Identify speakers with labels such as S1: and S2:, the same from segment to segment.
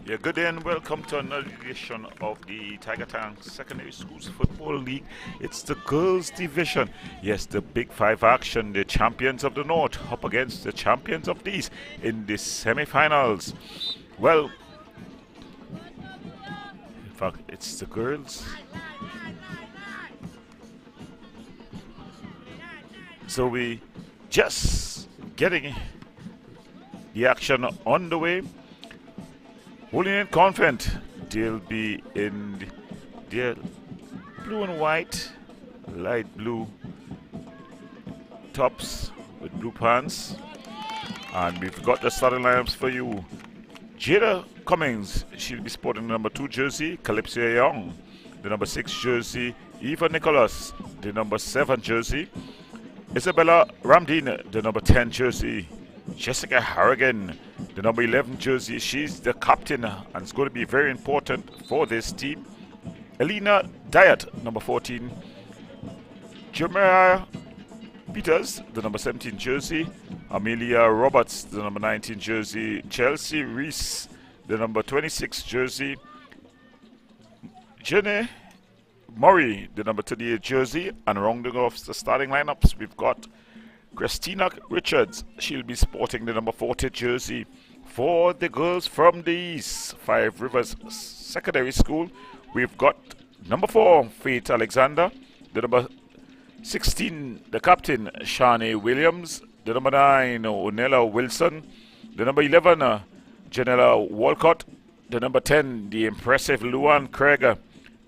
S1: Yeah, good day and welcome to another edition of the Tiger Town Secondary Schools Football League. It's the girls' division. Yes, the Big Five action. The champions of the North up against the champions of the East in the semi-finals. Well, in fact, it's the girls. So we just getting the action on the way. Holy Convent, they'll be in their blue and white, light blue tops with blue pants. And we've got the starting lineups for you. Jada Cummings, she'll be sporting the number 2 jersey. Calypso Young, the number 6 jersey. Eva Nicholas, the number 7 jersey. Isabella Ramdine, the number 10 jersey. Jessica Harrigan, the number 11 jersey. She's the captain and it's going to be very important for this team. Elena Diet, number 14. Jeremiah Peters, the number 17 jersey. Amelia Roberts, the number 19 jersey. Chelsea Reese, the number 26 jersey. Jenny Murray, the number 38 jersey. And rounding off the starting lineups, we've got Christina Richards. She'll be sporting the number 40 jersey. For the girls from the East, Five Rivers Secondary School, we've got number 4, Faith Alexander. The number 16, the captain, Shani Williams. The number 9, Onella Wilson. The number 11, Janella Walcott. The number 10, the impressive Luan Craig. The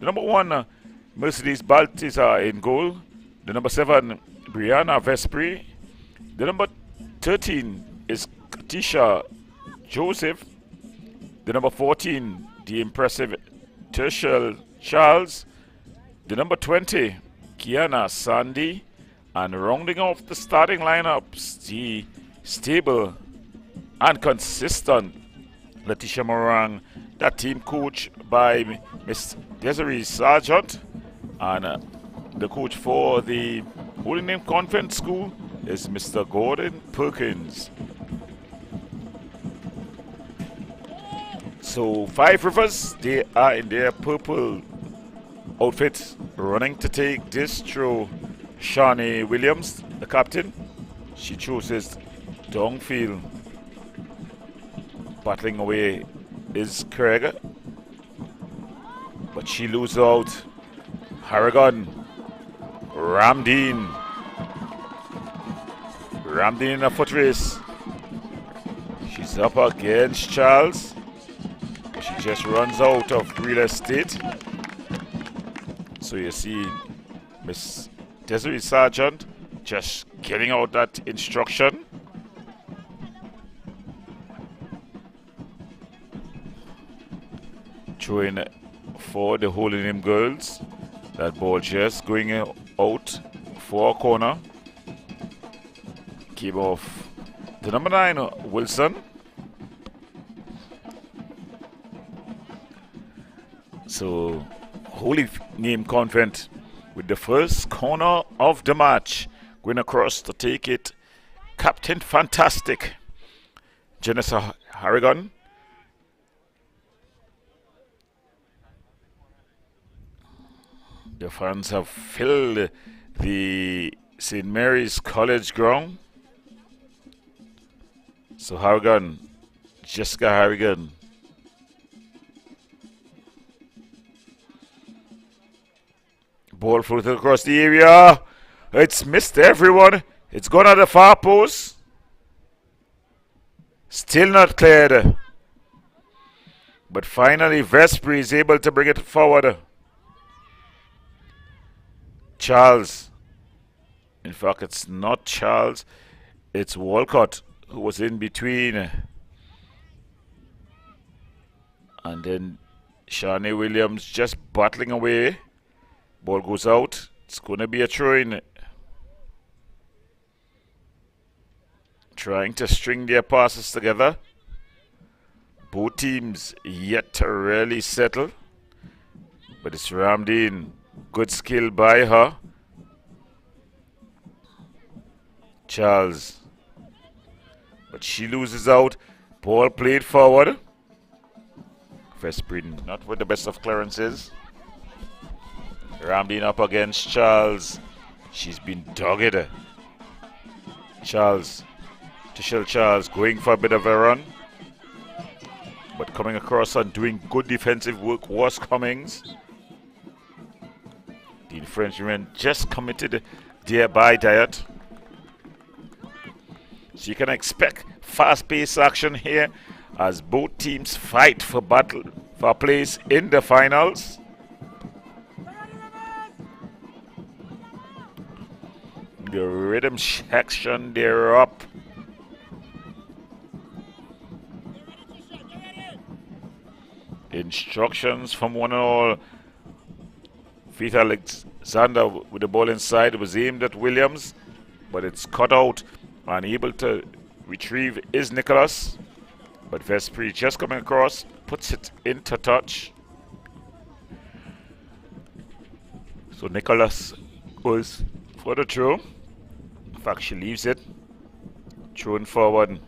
S1: number 1, Mercedes Baltazar in goal. The number 7, Brianna Vespri. The number 13 is Katisha Joseph. The number 14, the impressive Tershel Charles. The number 20, Kiana Sandy. And rounding off the starting lineups, the stable and consistent Letitia Morang, that team coach by Miss Desiree Sargent. And the coach for the Holy Name Convent School is Mr. Gordon Perkins. So Five Rivers, they are in their purple outfits, running to take this through. Shani Williams, the captain, she chooses downfield. Battling away is Craig, but she loses out. Harrigan, Ramdine in a foot race. She's up against Charles. She just runs out of real estate. So you see Miss Desiree Sargent just getting out that instruction. Throwing for the Holy Name girls. That ball just going out for a corner. Came off the number 9, Wilson. So, Holy Name Convent with the first corner of the match. Going across to take it. Captain Fantastic, Janessa Harrigan. The fans have filled the St. Mary's College ground. So Harrigan, Jessica Harrigan. Ball floated across the area. It's missed everyone. It's gone at the far post. Still not cleared. But finally Vespri is able to bring it forward. Charles. In fact, it's not Charles. It's Walcott who was in between. And then Shani Williams just battling away. Ball goes out. It's going to be a throw-in. Trying to string their passes together. Both teams yet to really settle. But it's Ramdine. Good skill by her. Charles. But she loses out. Ball played forward. Vesprin not with the best of clearances. Ramdeen up against Charles. She's been dogged. Charles, Tishel Charles going for a bit of a run. But coming across and doing good defensive work was Cummings. The Frenchman just committed there by Diet. So you can expect fast-paced action here as both teams fight for a place in the finals. The rhythm section, they're up. Instructions from one and all. Faith Alexander with the ball inside. It was aimed at Williams, but it's cut out. Unable to retrieve is Nicholas. But Vespri just coming across, puts it into touch. So Nicholas goes for the throw. In fact, she leaves it. Thrown forward.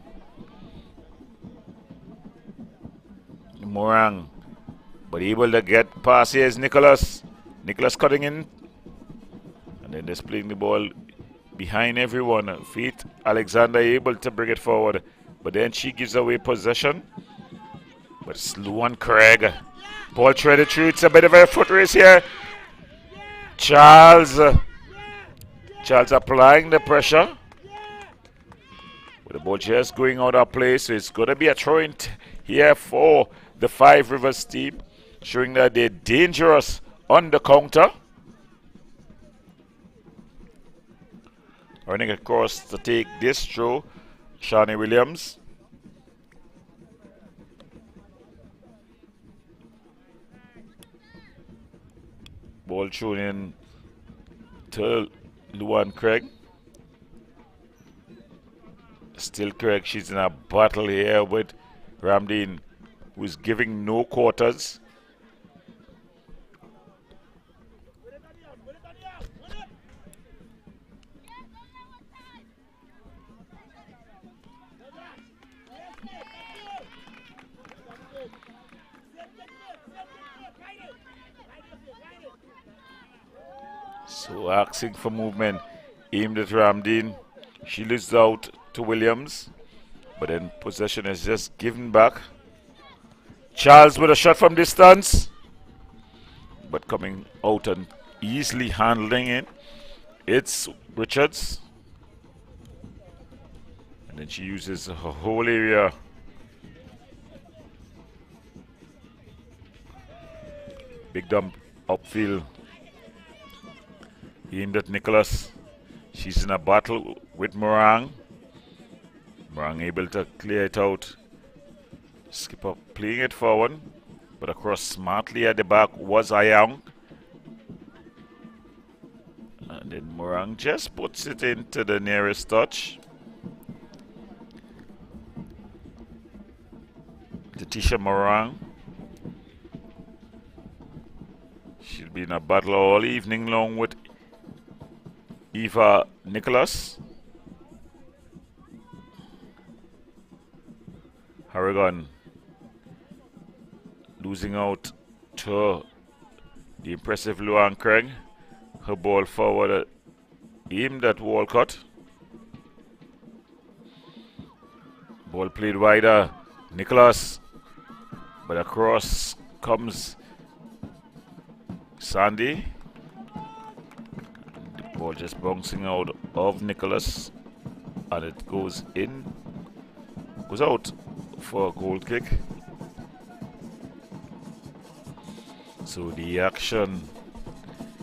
S1: Morang. But able to get past here is Nicholas. Nicholas cutting in. And then displaying the ball behind everyone. Faith Alexander able to bring it forward. But then she gives away possession. But it's Luan Craig. Ball threaded through. It's a bit of a foot race here. Charles applying the pressure. With the ball just going out of play. So it's going to be a throw-in here for the Five Rivers team. Showing that they're dangerous on the counter. Running across to take this throw, Shani Williams. Ball thrown in to Luan Craig. Still Craig, she's in a battle here with Ramdeen, who is giving no quarters. So asking for movement, aimed at Ramdeen. She loses out to Williams, but then possession is just given back. Charles with a shot from distance, but coming out and easily handling it. It's Richards. And then she uses her whole area. Big dump upfield. Aimed at Nicholas. She's in a battle with Morang. Morang able to clear it out. Skipper playing it forward, but across smartly at the back was Ayang. And then Morang just puts it into the nearest touch. Letitia Morang. She'll be in a battle all evening long with Eva Nicholas. Harrigan losing out to the impressive Luan Craig. Her ball forward aimed at Walcott. Ball played wider. Nicholas. But across comes Sandy. The ball just bouncing out of Nicholas. And it goes in. Goes out for a goal kick. So the action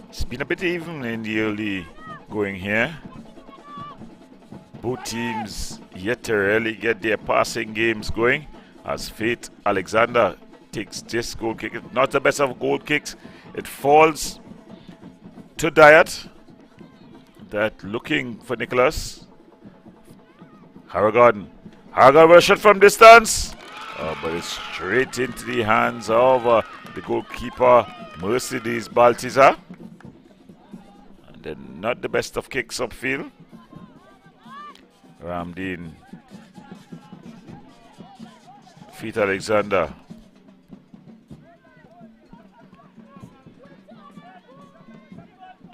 S1: has been a bit even in the early going here. Both teams yet to really get their passing games going, as Faith Alexander takes this goal kick. Not the best of goal kicks. It falls to Diet. That looking for Nicholas. Harrigan with a shot from distance. But it's straight into the hands of the goalkeeper, Mercedes Baltizar. And then not the best of kicks upfield. Ramdeen. Faith Alexander.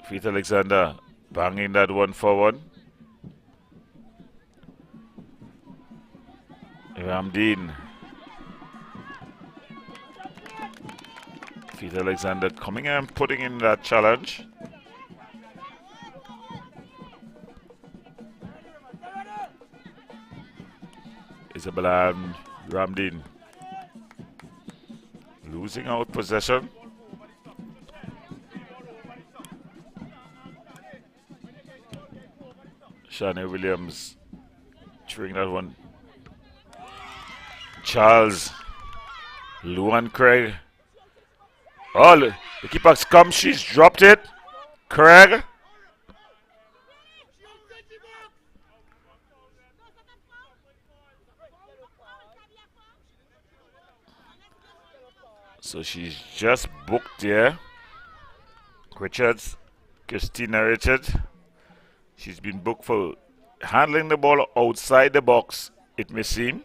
S1: Faith Alexander banging that one forward. Ramdeen. Faith Alexander coming and putting in that challenge. Isabella and Ramdeen losing out possession. Shanae Williams throwing that one. Charles. Luan Craig. Oh, the keeper's come. She's dropped it. Craig. So she's just booked there. Richards. Christina Richards. She's been booked for handling the ball outside the box, it may seem.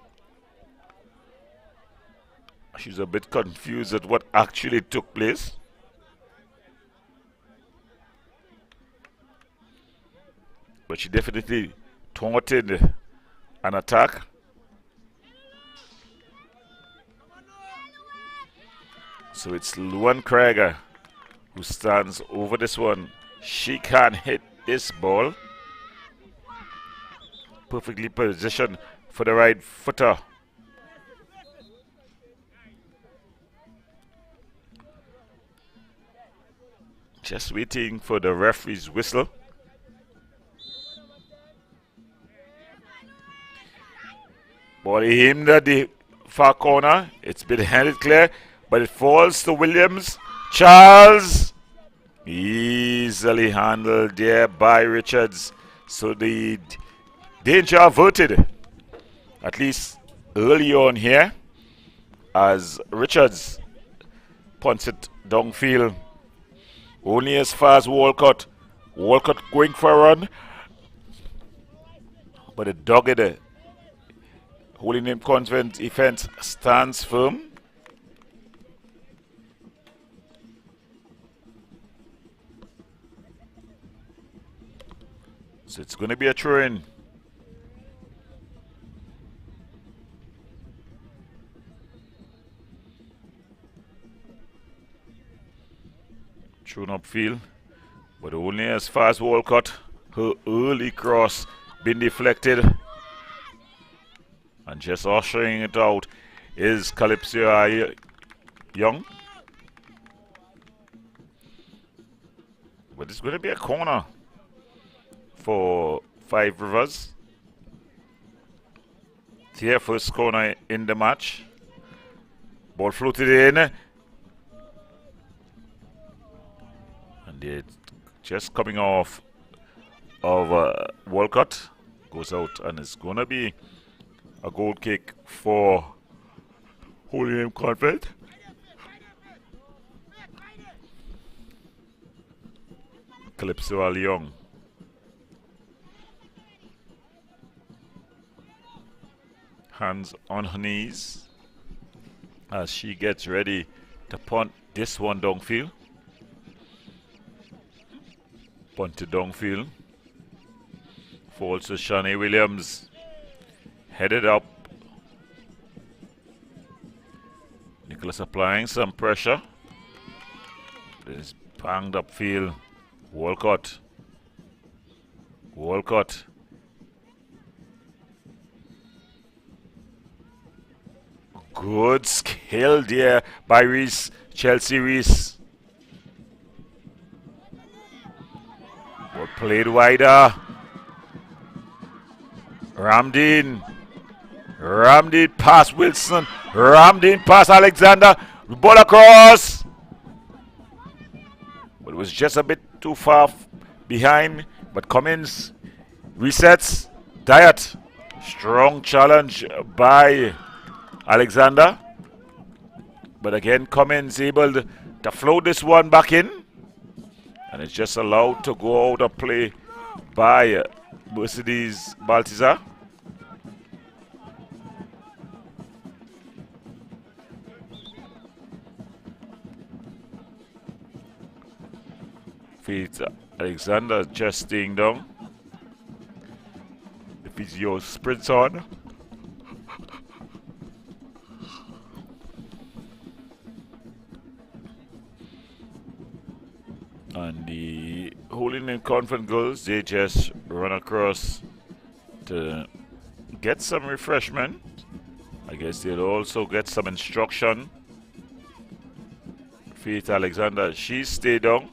S1: She's a bit confused at what actually took place. But she definitely taunted an attack. So it's Luan Craig who stands over this one. She can't hit this ball. Perfectly positioned for the right footer. Just waiting for the referee's whistle. Ball aimed at the far corner. It's been handed clear, but it falls to Williams. Charles. Easily handled there by Richards. So the danger averted, at least early on here, as Richards punts it downfield. Only as far as Walcott. Walcott going for a run. But the dogged Holy Name Convent defense stands firm. So it's going to be a throw-in. Thrown upfield, but only as far as Walcott. Her early cross been deflected. And just ushering it out is Calypso Young. But it's going to be a corner for Five Rivers. Their first corner in the match. Ball floated in. And they're just coming off of Walcott. Goes out, and it's going to be a goal kick for Holy Name Convent. Calypso Young. Hands on her knees as she gets ready to punt this one downfield. Punted downfield. Falls to Shanae Williams. Headed up. Nicholas applying some pressure. It's banged upfield. Walcott. Walcott. Good skill there by Reese. Chelsea Reese. Well played wider. Ramdeen. Ramdeen pass Wilson. Ramdeen pass Alexander. Ball across. But it was just a bit too far behind. But Cummins resets. Diet. Strong challenge by Alexander. But again, Cummins able to float this one back in. And it's just allowed to go out of play by Mercedes Baltazar. Faith Alexander just staying down. The physio sprints on. And the Holding in Convent girls, they just run across to get some refreshment. I guess they'll also get some instruction. Faith Alexander, she stayed down.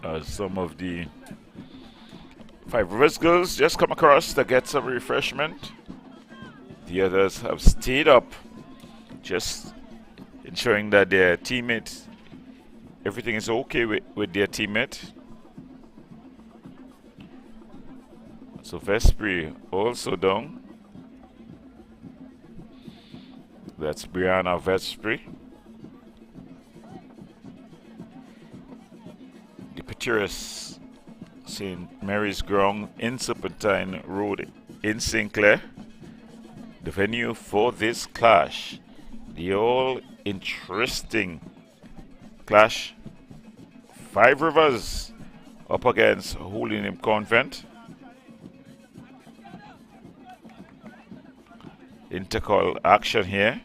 S1: As some of the Five Rivers girls just come across to get some refreshment. The others have stayed up, just ensuring that their teammate, everything is okay with their teammate. So Vespri also down. That's Brianna Vespri. The Picturesque St. Mary's Ground in Serpentine Road in St. Clair. The venue for this clash, the all interesting clash. Five Rivers up against Holy Name Convent. Intercall action here.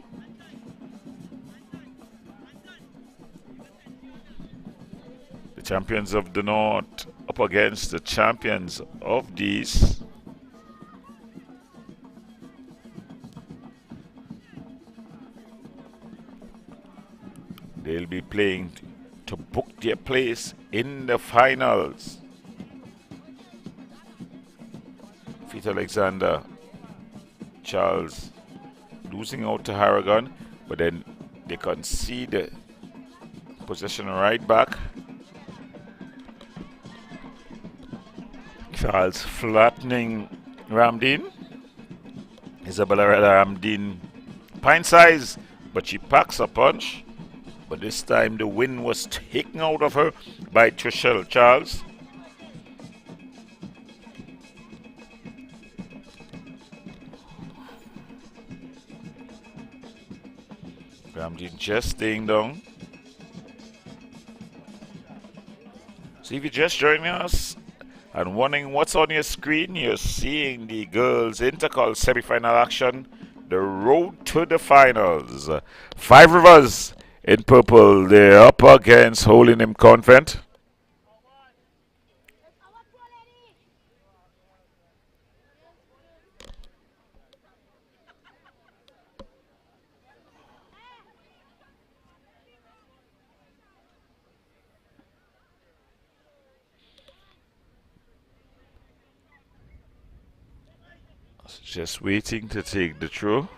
S1: The champions of the North up against the champions of the East. They'll be playing to book their place in the finals. Faith Alexander, Charles losing out to Harrigan, but then they concede the possession right back. Charles flattening Ramdeen. Isabella Ramdeen pint size, but she packs a punch. But this time the win was taken out of her by Trishelle Charles. Ramdeen just staying down. So if you're just joining us and wondering what's on your screen, you're seeing the girls' intercall semi-final action, the road to the finals. Five Rivers in purple, they're up against Holy Name Convent. Just waiting to take the throw.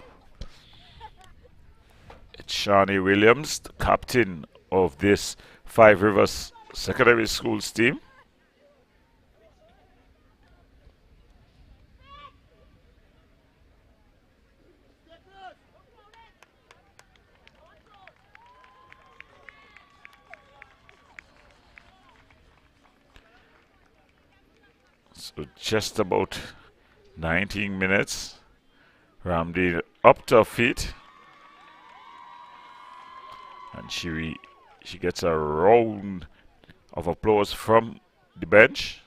S1: It's Shani Williams, the captain of this Five Rivers Secondary Schools team. So just about 19 minutes. Ramdeen up to her feet. And she gets a round of applause from the bench.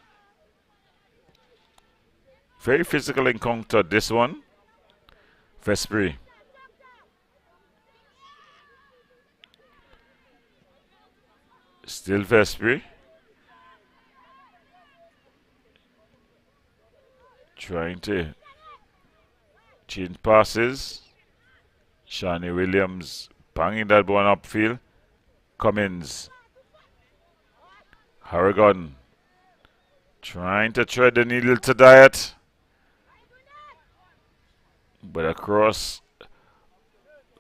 S1: Very physical encounter, this one. Vespri. Still Vespri. Trying to change passes. Shani Williams banging that one upfield. Cummins. Harrigan trying to thread the needle to diet. But across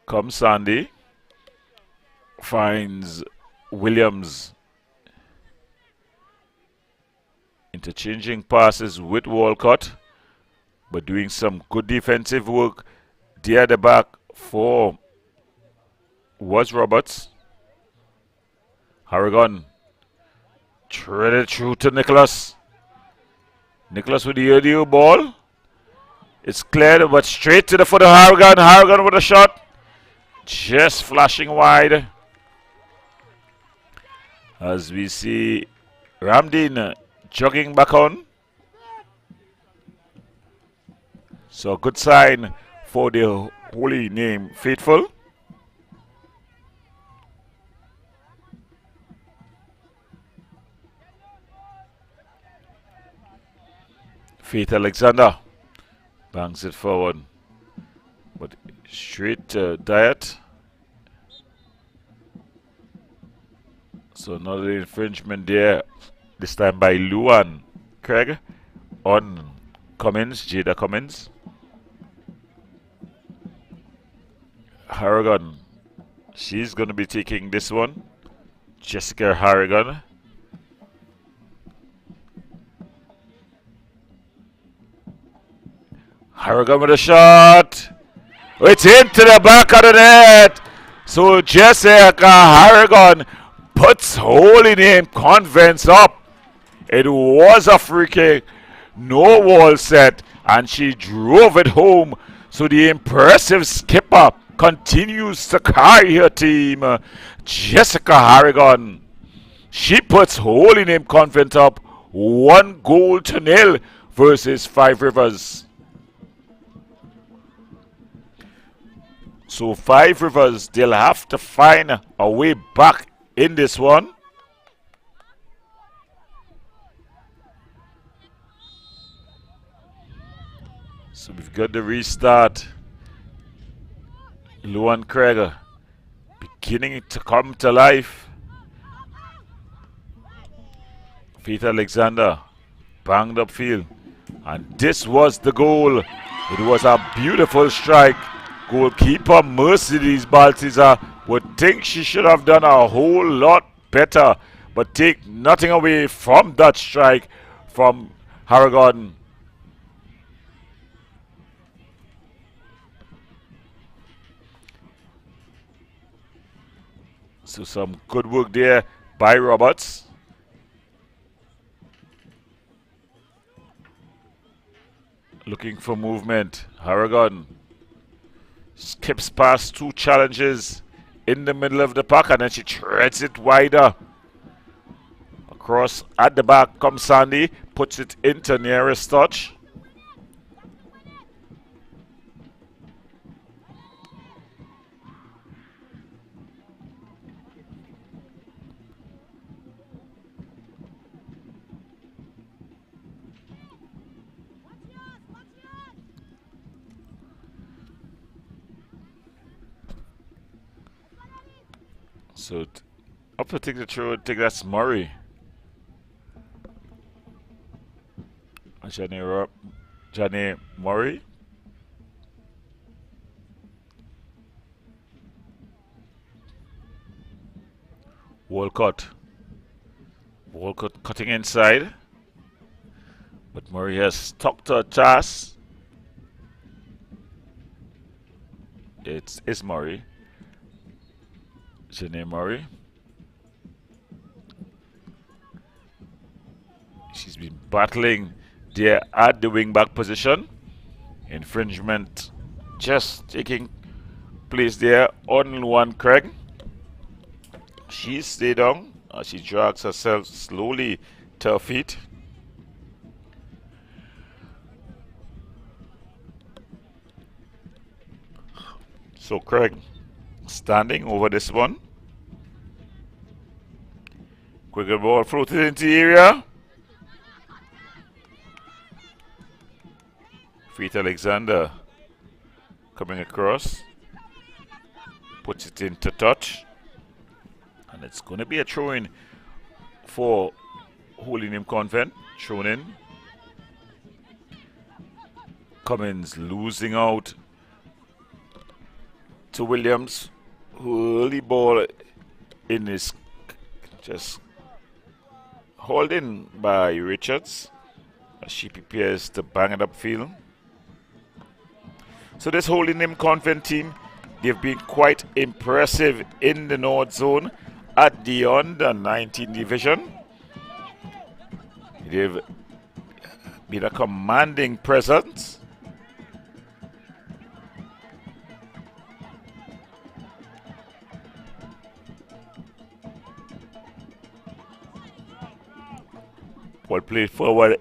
S1: comes Sandy. Finds Williams. Interchanging passes with Walcott, but doing some good defensive work there at the back for was Roberts. Harrigan threaded through to Nicholas. Nicholas with the earlier ball. It's cleared, but straight to the foot of Harrigan. Harrigan with a shot. Just flashing wide. As we see Ramdin jogging back on. So a good sign for the holy name faithful. Faith Alexander bangs it forward, but straight Diet. So another infringement there, this time by Luan Craig on Cummins, Jada Cummins. Harrigan, she's going to be taking this one. Jessica Harrigan. Harrigan with a shot. It's into the back of the net. So Jessica Harrigan puts holy name Convent up. It was a free kick. No wall set. And she drove it home. So the impressive skipper continues to carry her team. Jessica Harrigan. She puts holy name Convent up 1-0 versus Five Rivers. So Five Rivers, they'll have to find a way back in this one. So we've got the restart. Luan Craig beginning to come to life. Faith Alexander banged upfield. And this was the goal. It was a beautiful strike. Goalkeeper Mercedes Baltazar would think she should have done a whole lot better, but take nothing away from that strike from Harrigan. So some good work there by Roberts. Looking for movement. Harrigan skips past two challenges in the middle of the pack, and then she threads it wider. Across at the back comes Sandy, puts it into nearest touch. So up to take the throw, I think that's Murray. Johnny Murray. Walcott. Walcott cutting inside. But Murray has stuck to a task. It's Murray. Janae Murray. She's been battling there at the wing back position. Infringement just taking place there on Luan Craig. She stayed down as she drags herself slowly to her feet. So Craig standing over this one. Quick ball floated into the area. Faith Alexander coming across. Puts it into touch. And it's going to be a throw-in for Holy Name Convent. Thrown in. Cummins losing out to Williams. Early ball in his just hauled in by Richards as she prepares to bang it upfield. So this Holy Name Convent team, they've been quite impressive in the North Zone at the under-19 division. They've been a commanding presence. Ball played forward.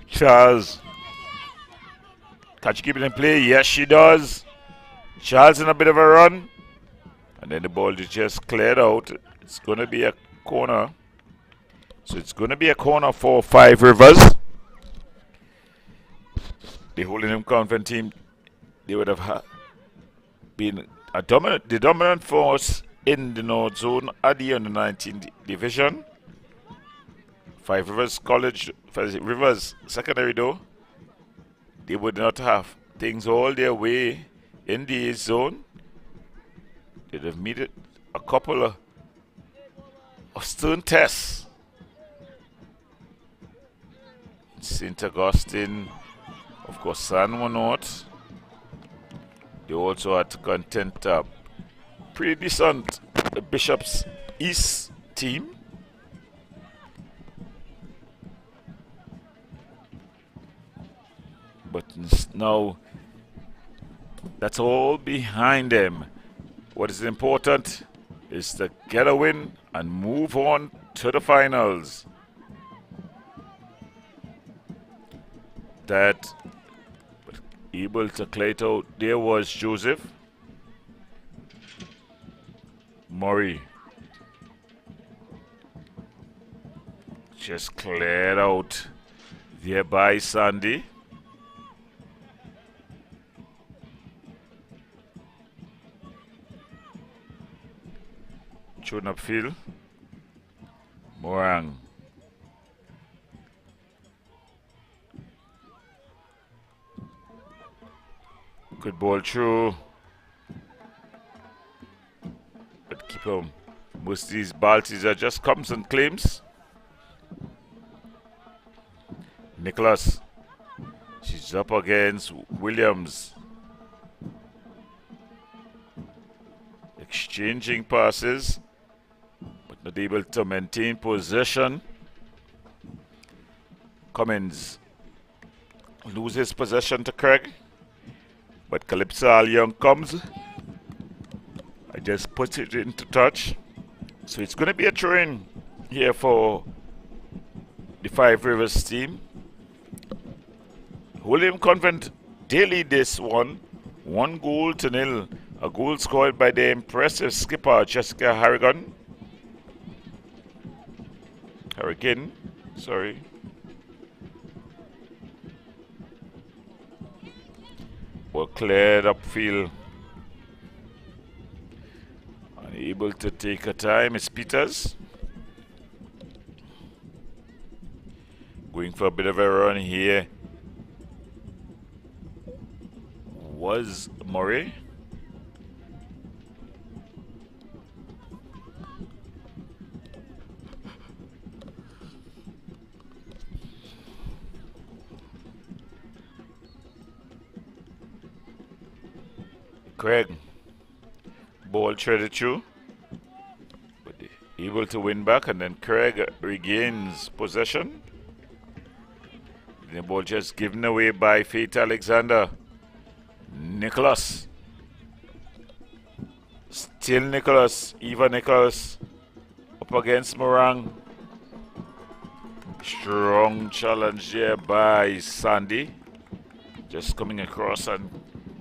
S1: Charles. Can she keep it in play? Yes, she does. Charles in a bit of a run. And then the ball is just cleared out. It's going to be a corner. So it's going to be a corner for Five Rivers. The Holdingham Convent team, they would have been the dominant force in the North Zone at the under 19 division. Five Rivers Secondary though, they would not have things all their way in the East Zone. They'd have needed a couple of stern tests. St. Augustine, of course, San Juan North. They also had to contend a pretty decent Bishop's East team. But now that's all behind them. What is important is to get a win and move on to the finals. That able to clear it out. There was Joseph. Murray. Just cleared out there by Sandy. Tune upfield. Morang. Good ball through. But keep him. Most of these balls are just comes and claims. Nicholas. She's up against Williams. Exchanging passes, but not able to maintain possession. Cummins loses possession to Craig, but Calypso Al-Young comes. I just put it into touch. So it's going to be a throw-in here for the Five Rivers team. William Convent, they lead this one 1-0. A goal scored by the impressive skipper Jessica Harrigan. Sorry. Well cleared upfield. Unable to take a time is Peters. Going for a bit of a run here was Murray. Craig, ball threaded through, but able to win back, and then Craig regains possession. The ball just given away by Faith Alexander. Nicholas, still Nicholas, Eva Nicholas up against Morang. Strong challenge there by Sandy, just coming across and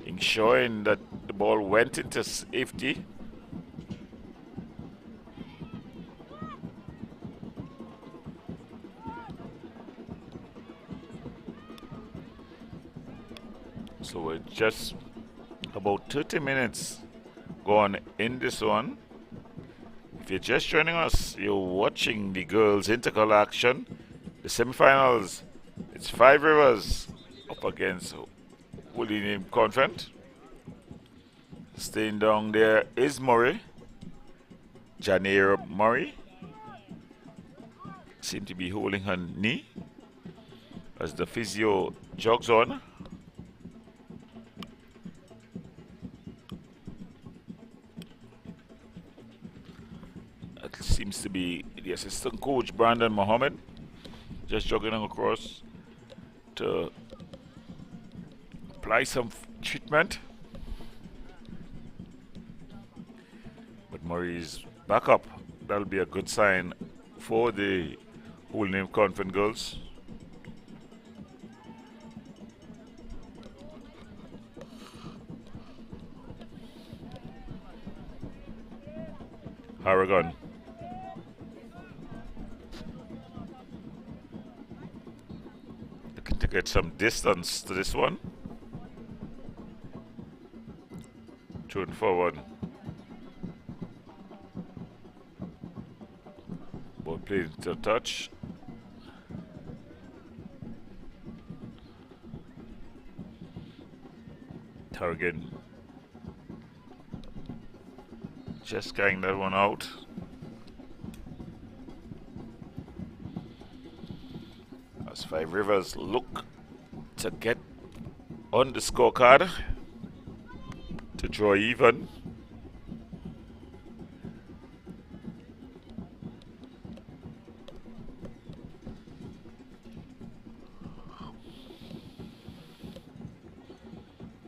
S1: ensuring that the ball went into safety. So we're just about 30 minutes gone in this one. If you're just joining us, you're watching the girls intercol action, the semifinals. It's Five Rivers up against Holdingham Convent. Staying down there is Murray. Janira Murray seemed to be holding her knee as the physio jogs on. That seems to be the assistant coach Brandon Mohammed, just jogging across to apply some treatment. But Murray is back up. That'll be a good sign for the Full name Convent girls. Aragon. Looking to get some distance to this one. Tune forward. Ball played to touch. Target. Just getting that one out. As Five Rivers look to get on the scorecard to draw even.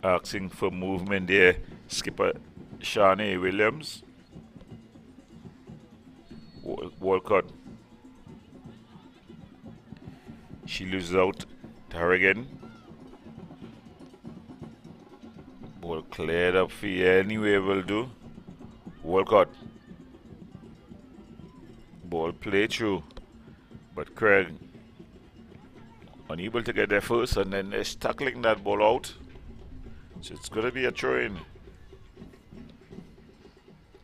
S1: Asking for movement there, skipper Shani Williams. Walcott. She loses out to her again. Ball cleared up for you anyway, will do. Walcott. Ball play through. But Craig unable to get there first, and then they're tackling that ball out. So it's going to be a throw-in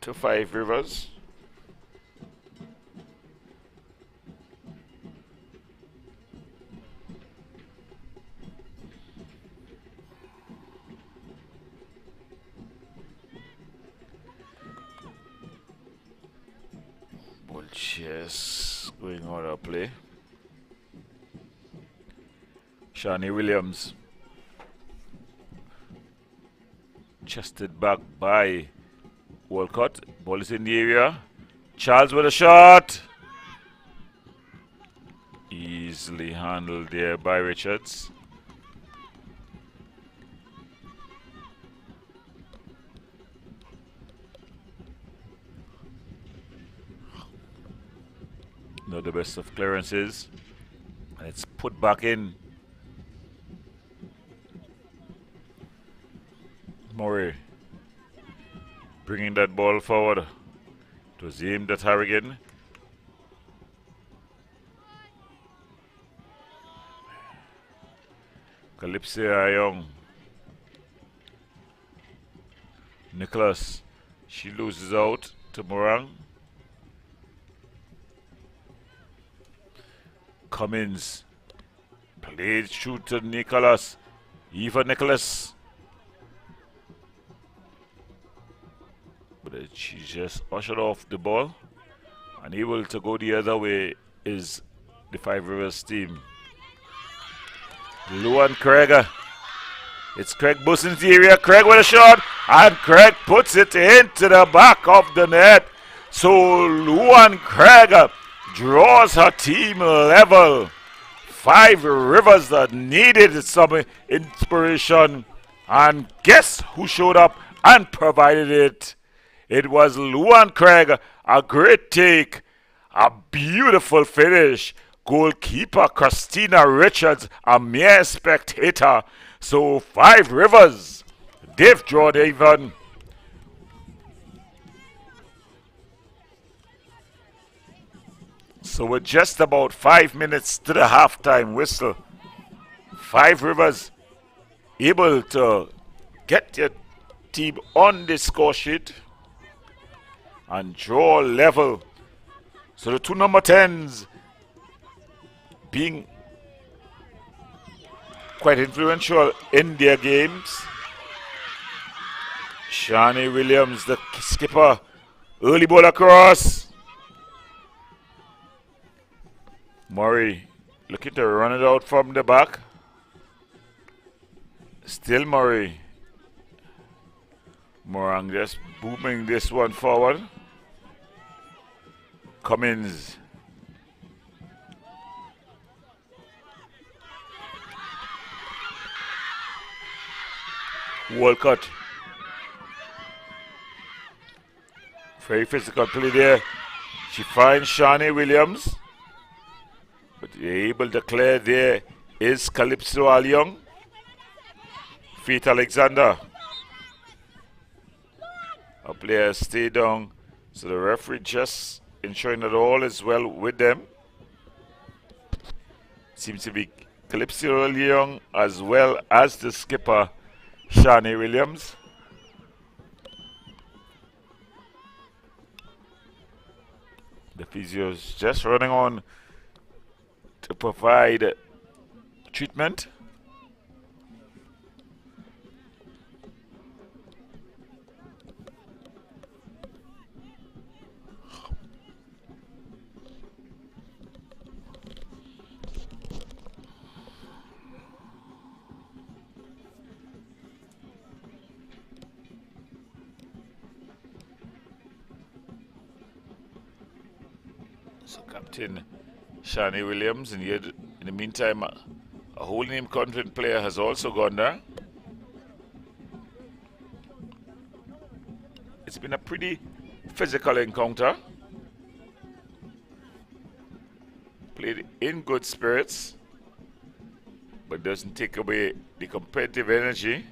S1: to Five Rivers. Ball just going out of play. Shani Williams. Chested back by Walcott. Ball is in the area. Charles with a shot. Easily handled there by Richards. Not the best of clearances. And it's put back in. Murray bringing that ball forward. It was aimed at Harrigan. Calypso Young. Nicholas. She loses out to Morang. Cummins. Played through to Nicholas. Eva Nicholas. But she just ushered off the ball. Unable to go the other way is the Five Rivers team. Luan Craig. It's Craig busting into the area. Craig with a shot. And Craig puts it into the back of the net. So Luan Craig draws her team level. Five Rivers that needed some inspiration. And guess who showed up and provided it? It was Luan Craig. A great take. A beautiful finish. Goalkeeper Christina Richards, a mere spectator. So Five Rivers, they've drawn even. So we're just about 5 minutes to the halftime whistle. Five Rivers able to get their team on the score sheet and draw level. So the two number 10s being quite influential in their games. Shani Williams, the skipper, early ball across. Murray looking to run it out from the back. Still Murray. Morang just booming this one forward. Cummins. Walcott. Very physical play there. She finds Shani Williams. But able to clear there is Calypso Alyoung. Faith Alexander. A player stay down. So the referee just ensuring that all is well with them. Seems to be Calypso Alyoung as well as the skipper, Shani Williams. The physio's just running on to provide treatment. So Captain Shani Williams, and yet in the meantime, a whole name Convent player has also gone there. It's been a pretty physical encounter. Played in good spirits, but doesn't take away the competitive energy.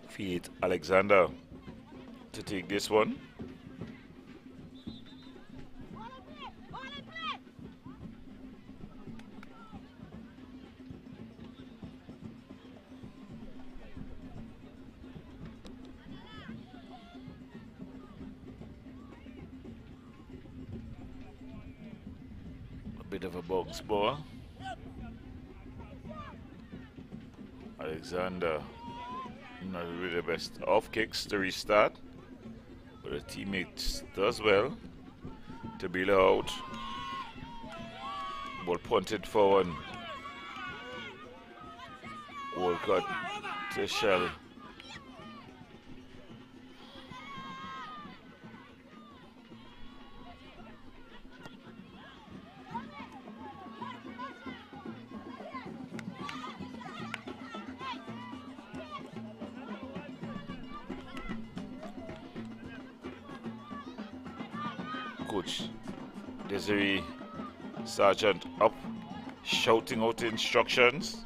S1: Faith Alexander to take this one. A bit of a box ball. Alexander not really the best off kicks to restart, but a teammate does well to bail out. Ball punted forward. Walcott to Shell. Coach Desiree Sergeant up, shouting out instructions.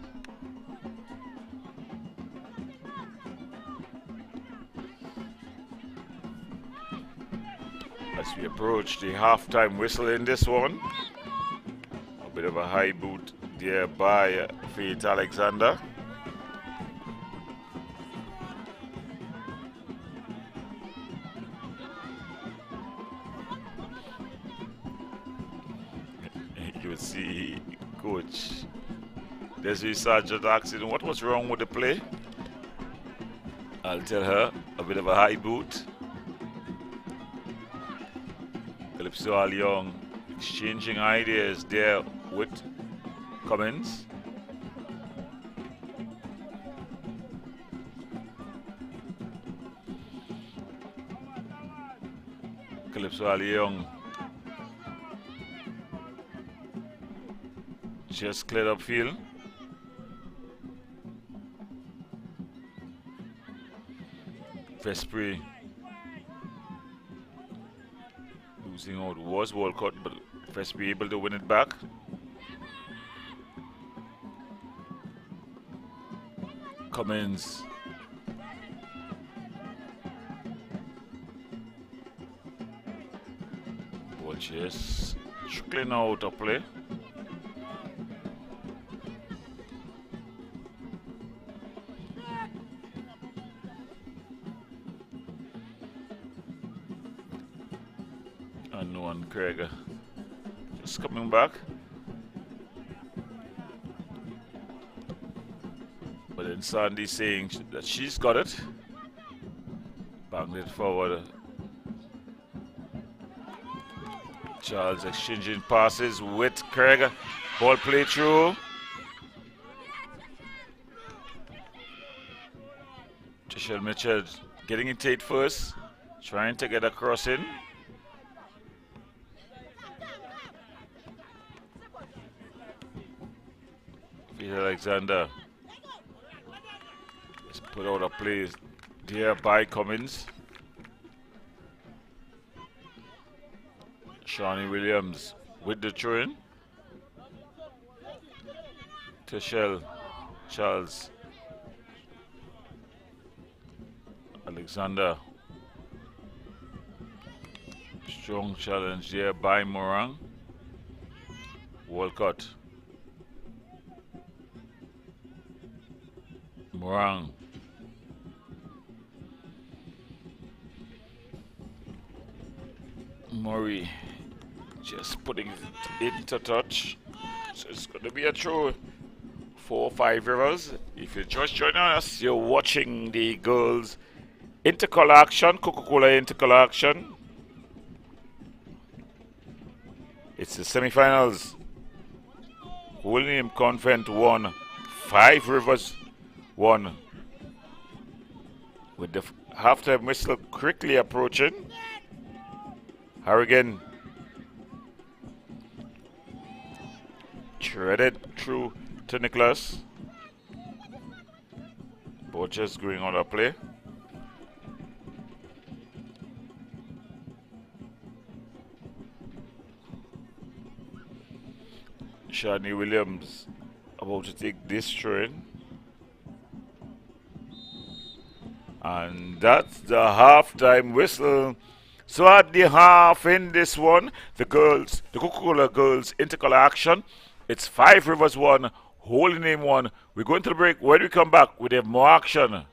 S1: As we approach the halftime whistle in this one, a bit of a high boot there by Faith Alexander. You will see Coach Desiree Sargent asking what was wrong with the play. I'll tell her, a bit of a high boot. Calypso Alyoung exchanging ideas there with Cummins. Calypso Alyoung just cleared up field. Vespri losing out was Walcott, but Vespri able to win it back. Cummins. Ball just trickling out of play. And Craig just coming back, but then Sandy saying that she's got it. Banged it forward. Charles exchanging passes with Craig. Ball play through. Trishelle Mitchell getting it tight first, trying to get a cross in. Alexander Put out a play there by Cummins. Shawnee Williams with the throw-in. To Charles. Alexander. Strong challenge there by Morang. Walcott. Morang. Murray just putting it into touch. So it's going to be a throw for Five Rivers. If you're just joining us, you're watching the girls intercolor action, Coca-Cola intercolor action. It's the semi-finals. William Convent won, Five Rivers won. With the halftime whistle quickly approaching. Harrigan threaded through to Nicholas. Both just going on a play. Shawnee Williams about to take this train. And that's the halftime whistle. So at the half in this one, the Coca-Cola girls intercolor action. It's Five Rivers 1, Holy Name 1. We're going to the break. When we come back, we have more action.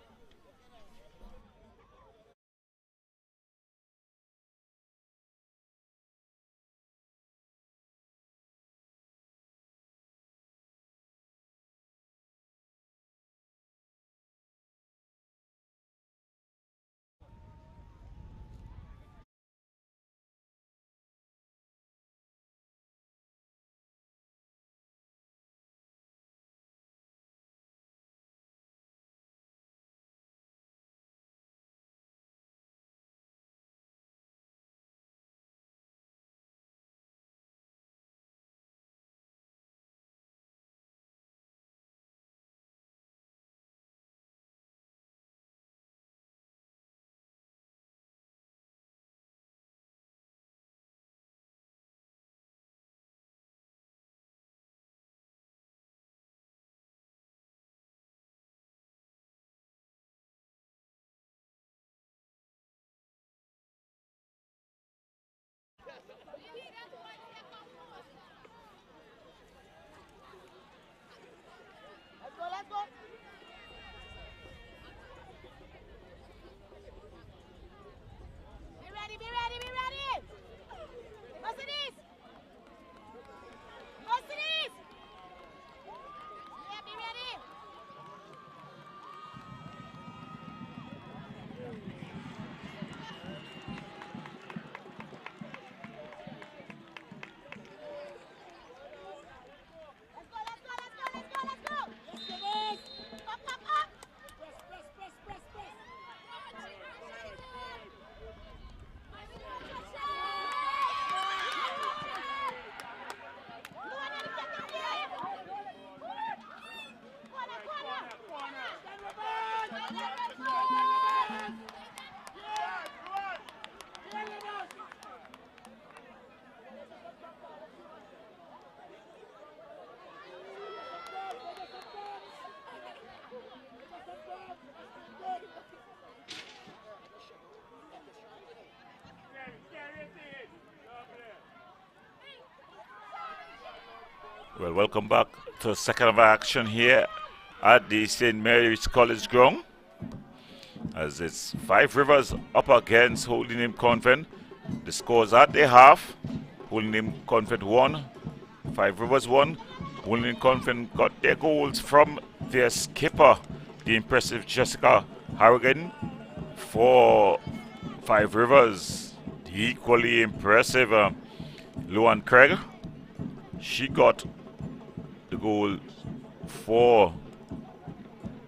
S1: Well, welcome back to the second of action here at the St. Mary's College ground. As it's Five Rivers up against Holy Name Convent. The scores at the half. Holy Name Convent 1, Five Rivers 1. Holy Name Convent got their goals from their skipper, the impressive Jessica Harrigan. For Five Rivers, the equally impressive Luan Craig. She got the goal for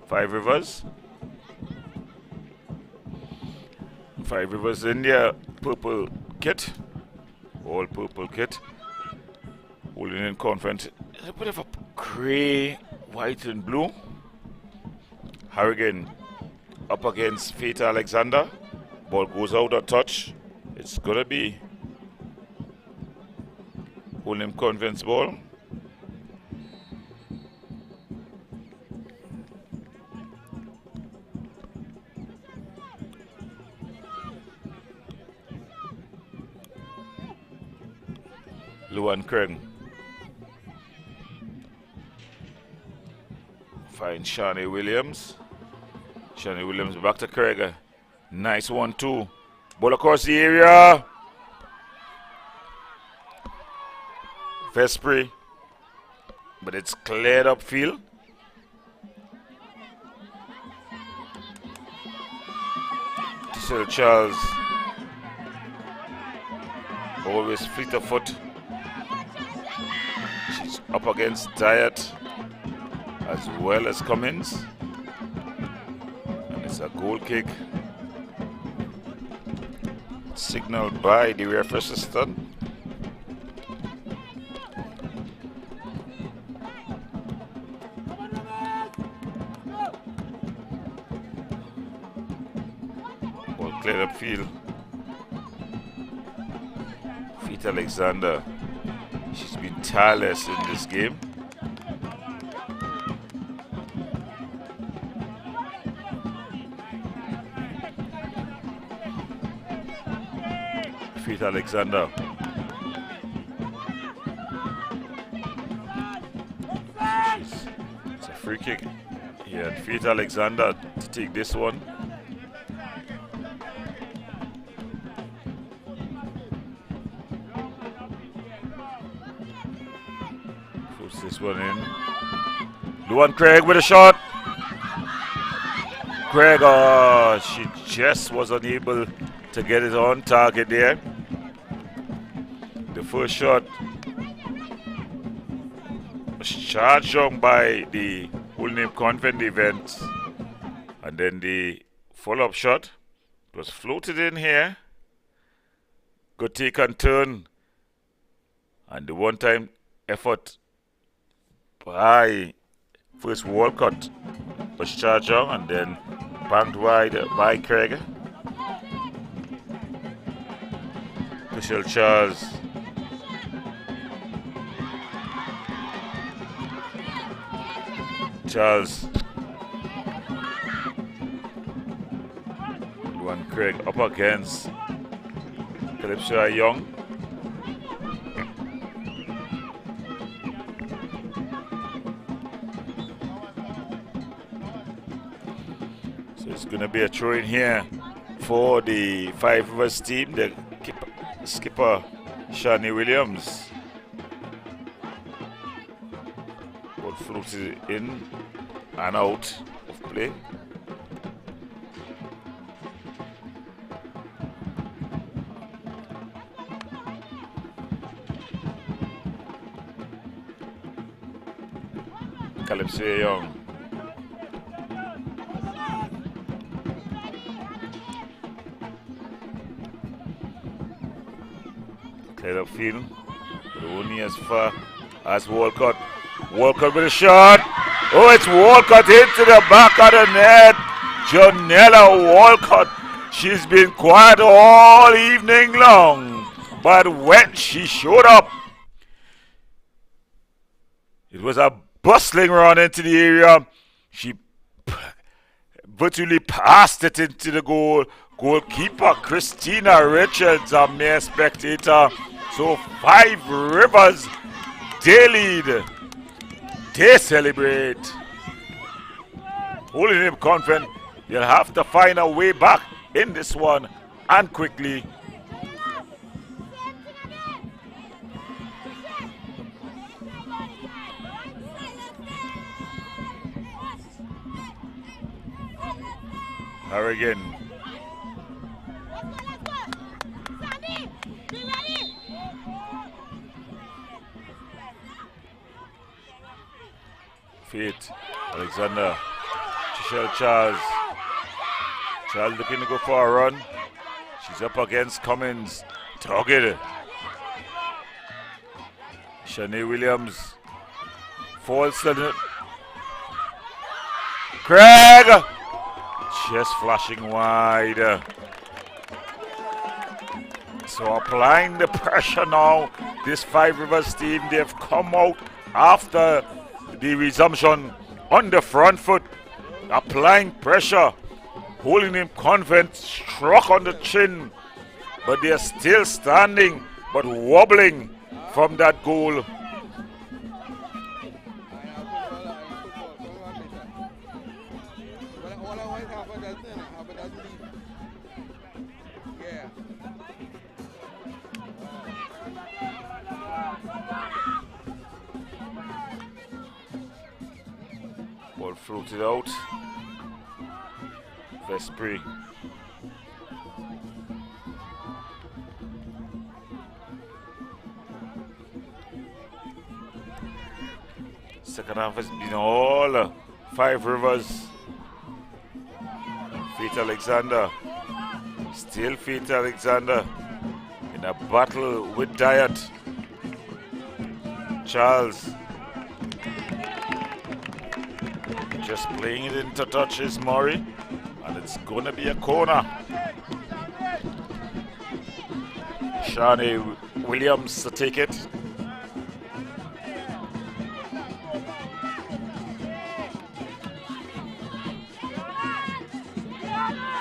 S1: Five Rivers. Five Rivers in their purple kit, all purple kit. Holding in Convent, a bit of a grey, white and blue. Harrigan up against Faith Alexander. Ball goes out of touch. It's going to be William Convent's ball. Luan Craig finds Shani Williams. Shani Williams back to Craig. Nice 1-2. Ball across the area. Vespri. But it's cleared upfield. Cecil Charles. Always fleet of foot. She's up against Diet as well as Cummins. And it's a goal kick. Signaled by the referee assistant. Ball cleared upfield. Faith Alexander. She's been tireless in this game. Faith Alexander. It's a free kick. Yeah, Faith Alexander to take this one. Puts this one in. Luan Craig with a shot. Craig, she just was unable to get it on target there. The first shot was charged on by the full name Convent event, and then the follow-up shot was floated in here. Good take and turn, and the one-time effort by first Walcott was charged on and then banked wide by Craig. Michelle Charles. Luan Craig up against Calypso Young. So it's going to be a throw in here for the Five Rivers team. The skipper Shani Williams. Ball floated in and out of play. Calypso Young. Cleared upfield, but only as far as Walcott. Walcott with a shot. Oh, it's Walcott into the back of the net. Janella Walcott. She's been quiet all evening long, but when she showed up, it was a bustling run into the area. She virtually passed it into the goal. Goalkeeper Christina Richards, a mere spectator. So Five Rivers, they lead. They celebrate. Holy name Convent, they'll have to find a way back in this one, and quickly. Harrigan. Faith Alexander. Michelle Charles. Charles looking to go for a run. She's up against Cummins. Targeted. Shanae Williams. Falls to the Craig. Just flashing wide. So applying the pressure now. This Five Rivers team, they've come out after the resumption on the front foot. Applying pressure. Holding him Convent struck on the chin. But they're still standing, but wobbling from that goal. Ball floated out. Vespri. Second half has been all Five Rivers. Faith Alexander. Still Faith Alexander in a battle with Diet. Charles. Just playing it into touch is Murray. And it's going to be a corner. Shani Williams to take it.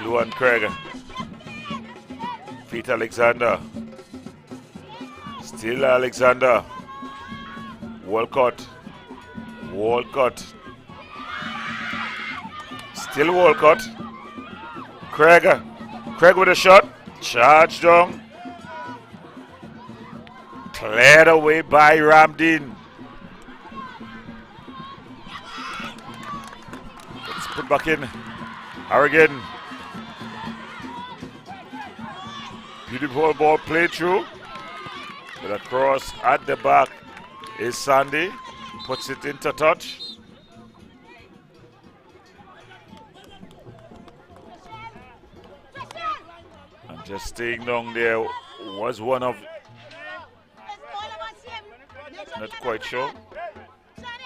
S1: Luan Craig. Feet Alexander. Still Alexander. Walcott. Walcott. Still Walcott. Craig. Craig with a shot. Charged down. Cleared away by Ramdeen. Let's put back in. Harrigan. Beautiful ball played through. With a cross at the back is Sandy. Puts it into touch. And just staying down there was one of... Not quite sure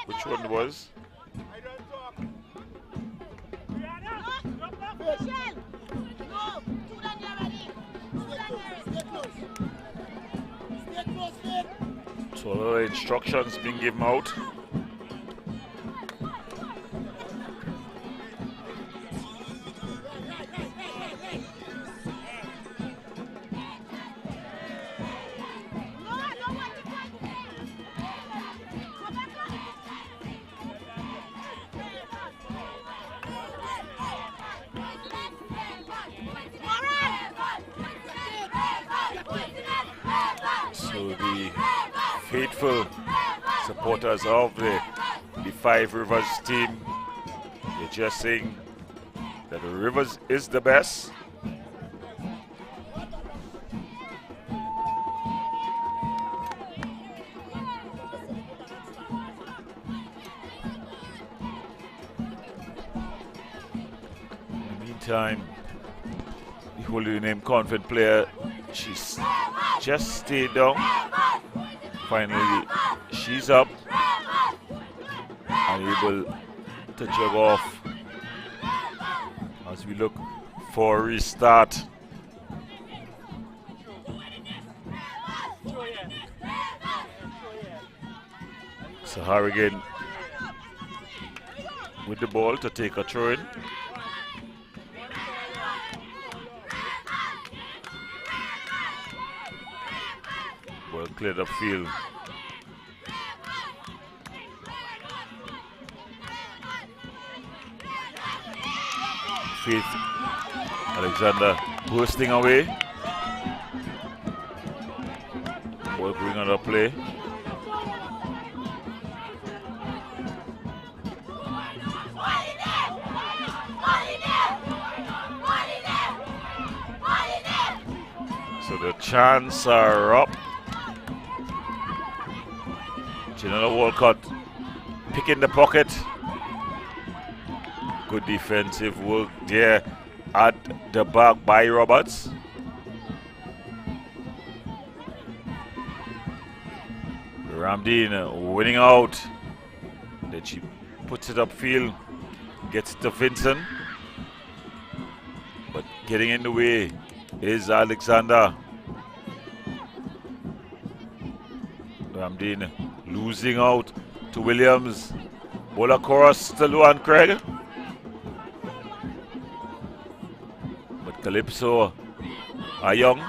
S1: which one it was. So a lot of instructions being given out. So the faithful supporters of the Five Rivers team, they're just saying that the Rivers is the best. In the meantime, the holy name Convent player, she's just stayed down. Finally, she's up and able to jog off as we look for a restart. So Harrigan with the ball to take a throw in. Ball cleared upfield. Faith Alexander bursting away. Ball going on a play. So the chants are up. Janela Walcott picking the pocket. Good defensive work there at the back by Roberts. Ramdeen winning out. Then she puts it upfield, gets it to Vincent. But getting in the way is Alexander. Ramdin losing out to Williams. Ball across to Luan Craig. But Calypso are young.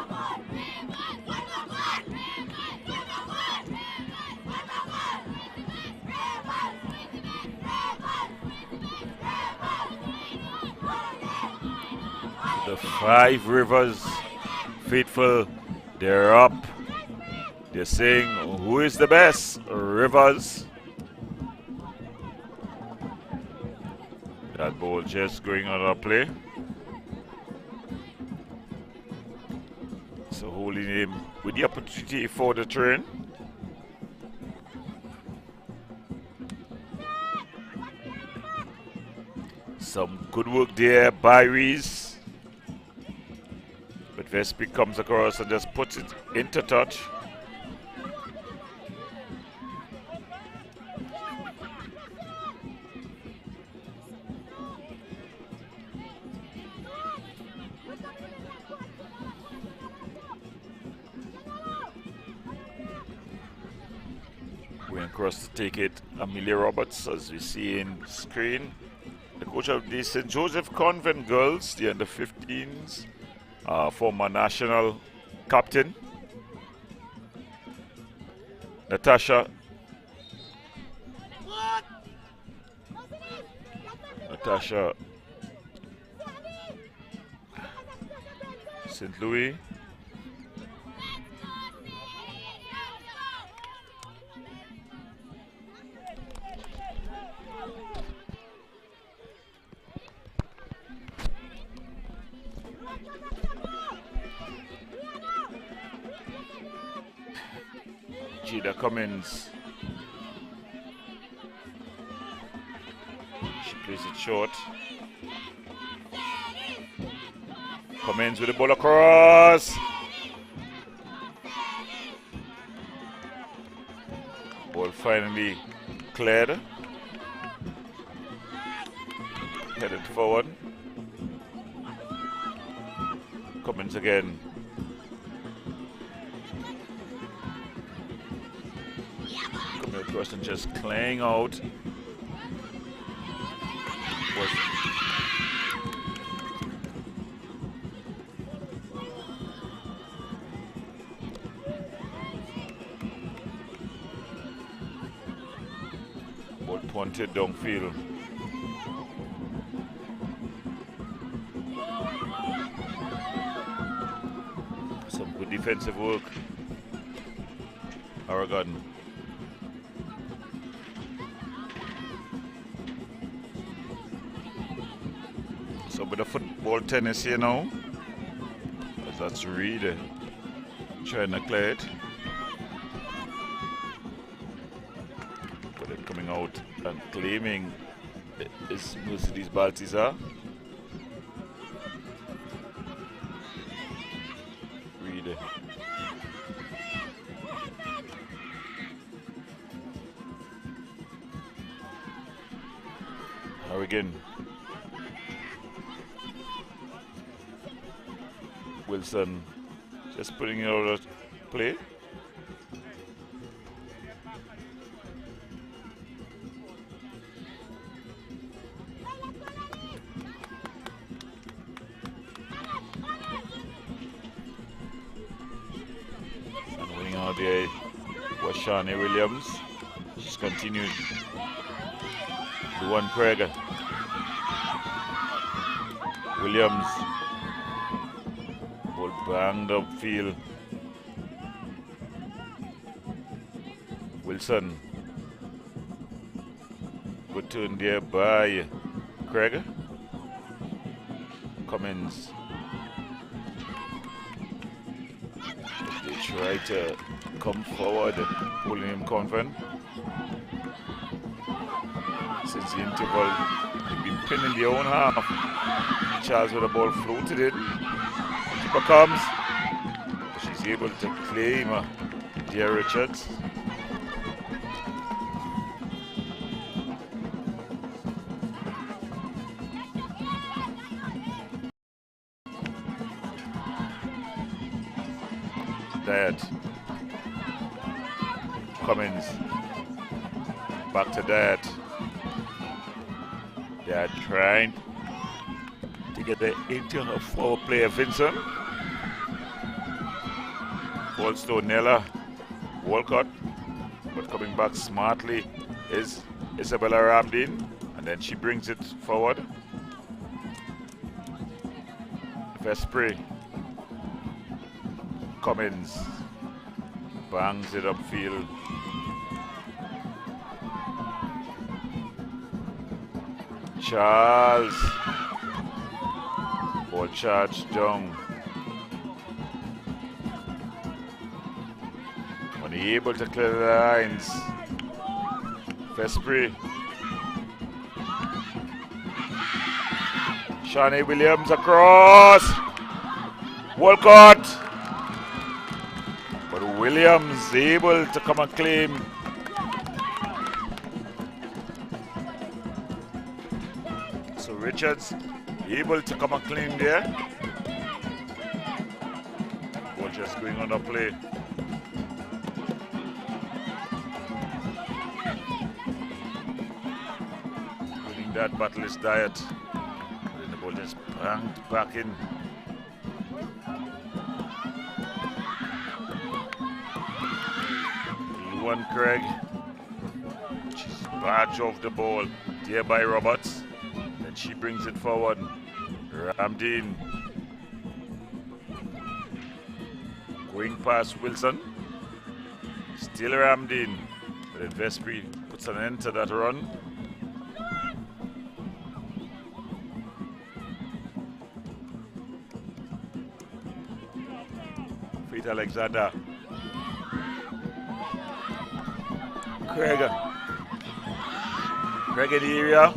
S1: The Five Rivers faithful, they're up. They're saying, who is the best? Rivers. That ball just going on a play. So holding him with the opportunity for the turn. Some good work there by Reese. But Vespi comes across and just puts it into touch. Going across to take it, Amelia Roberts, as we see in screen. The coach of the St. Joseph Convent girls, the under 15s, former national captain. Natasha St. Louis. Jada Cummins. She plays it short. Cummins with the ball across. Ball finally cleared. Headed forward. Cummins again. Coming across and just claying out. Ball punted downfield. Some good defensive work. Oregon. So with the football tennis here now, as that's Reed trying to clear it. But then coming out and claiming is Mercedes Baltazar. Reed. Harrigan. Wilson just putting it out of play. And winning out there was Shani Williams. She's continued. Luan Craig. Williams. Ball banged upfield. Wilson. Good turn there by Craig. Cummins. They try to come forward, pulling him Convent. Since the interval, they've been pinning their own half. Charles with the ball floated in. Keeper comes. She's able to claim Dear Richards. Diet. Cummins. Back to Diet. They are trying to get the into of forward player Vincent. Falls to Nella. Walcott. But coming back smartly is Isabella Ramdin. And then she brings it forward. Vespri. Cummins. Bangs it upfield. Charles. Ball charge down. Unable to clear the lines. Vespri. Shani Williams across. Walcott. But Williams able to come and claim. So Richards able to come and claim there. Ball just going on the play. Winning that battle is Diet. Then the ball just banged back in. Luan Craig. She's barged off the ball. There by Roberts. Then she brings it forward. Ramdin. Going past Wilson. Still Ramdin. But then Vespri puts an end to that run. Faith Alexander. Craig in the area.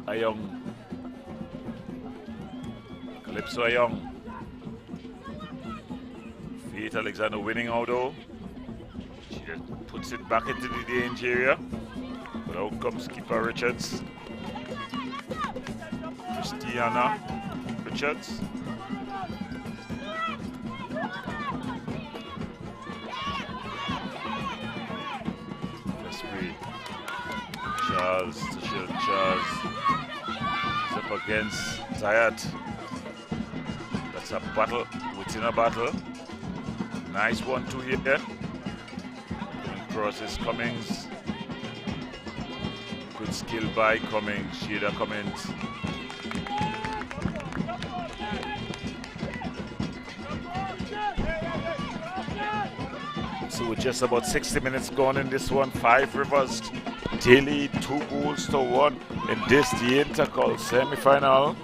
S1: Ayong. Calypso Ayong. Faith Alexander winning out though. She just puts it back into the danger area. But out comes keeper Richards. Christiana Richards. Charles to shield Charles. He's up against Zayat. That's a battle within a battle. Nice 1-2 here. Coming across is Cummings. Good skill by Cummings. Sheeda Cummings. So with just about 60 minutes gone in this one, 5 Rivers Daily 2-1 in this the Intercol semi-final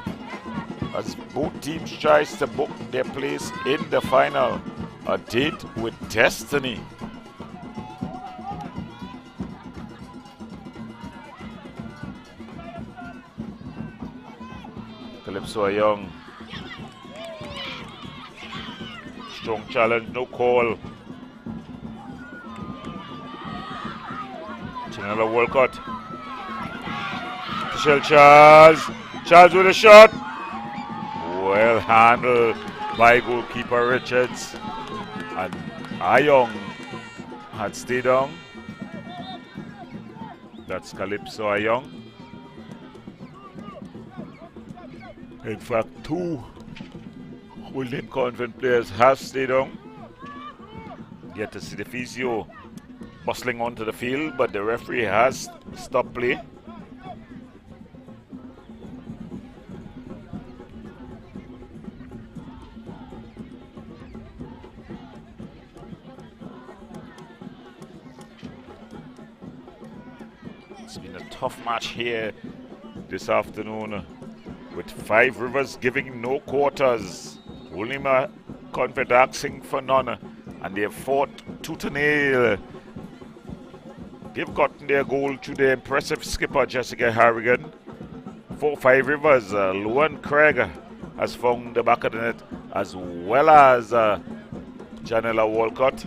S1: as both teams tries to book their place in the final. A date with destiny. Calypso Young. Strong challenge, no call. Another Walcott. Michelle Charles. Charles with a shot. Well handled by goalkeeper Richards. And Ayong had stayed on. That's Calypso Ayong. In fact, 2 William Convent players have stayed on. Get to see the physio bustling onto the field, but the referee has stopped play. It's been a tough match here this afternoon with 5 Rivers giving no quarters. William Convent asking for none, and they have fought tooth and nail. They've gotten their goal through the impressive skipper Jessica Harrigan. 4-5 Rivers, Luan Craig has found the back of the net, as well as Janella Walcott.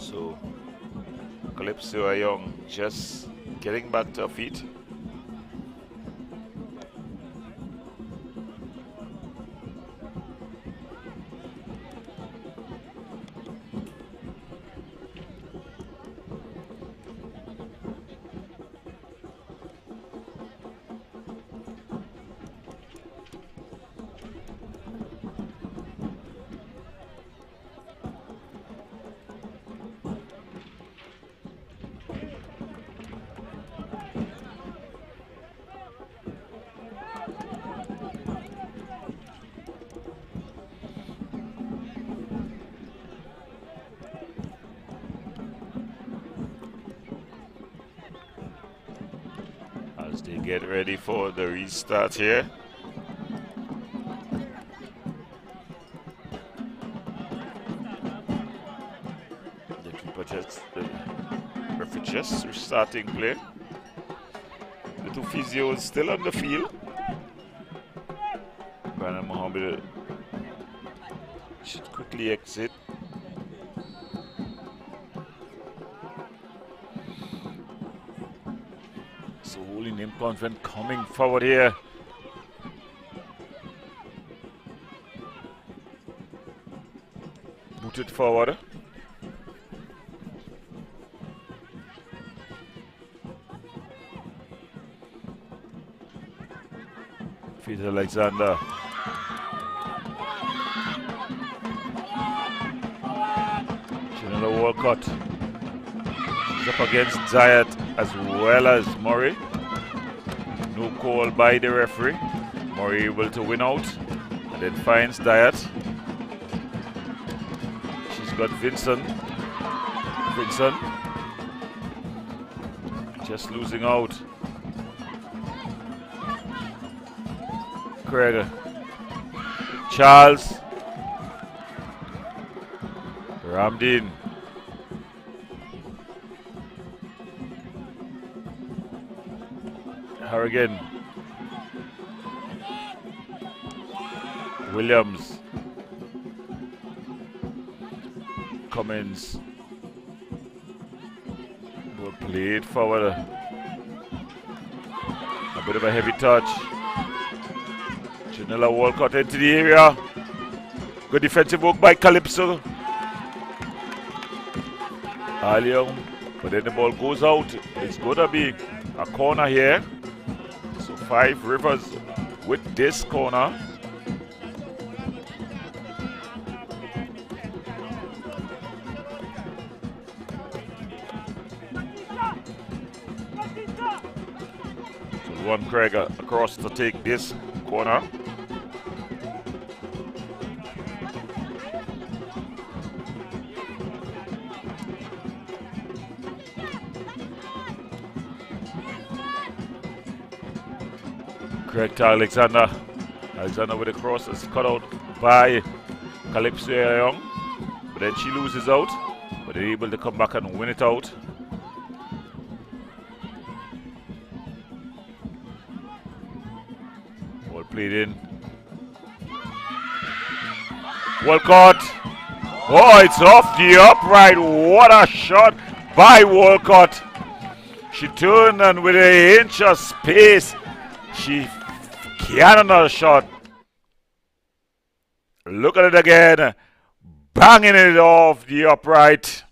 S1: So Calypso Young just getting back to her feet. As they get ready for the restart here. The keeper just, the referee just restarting play. The two physios still on the field. Brandon Mohammed should quickly exit. So holy name Convent coming forward here. Booted forward. Faith Alexander. Janella Walcott. She's up against Zayat as well as Murray. No call by the referee. Murray able to win out and then finds Zayat. She's got Vincent. Just losing out. Craig. Charles. Ramdin. Harrigan. Williams. Cummins. Ball played forward. A bit of a heavy touch. Janella Walcott into the area. Good defensive work by Calypso. Alium. But then the ball goes out. It's going to be a corner here. So 5 Rivers with this corner. So one Craig across to take this corner. Craig to Alexander. Alexander with a cross is cut out by Calypso Young. But then she loses out. But they're able to come back and win it out. Ball played in. Walcott. Oh, it's off the upright. What a shot by Walcott. She turned and with an inch of space, she can another shot. Look at it again. Banging it off the upright.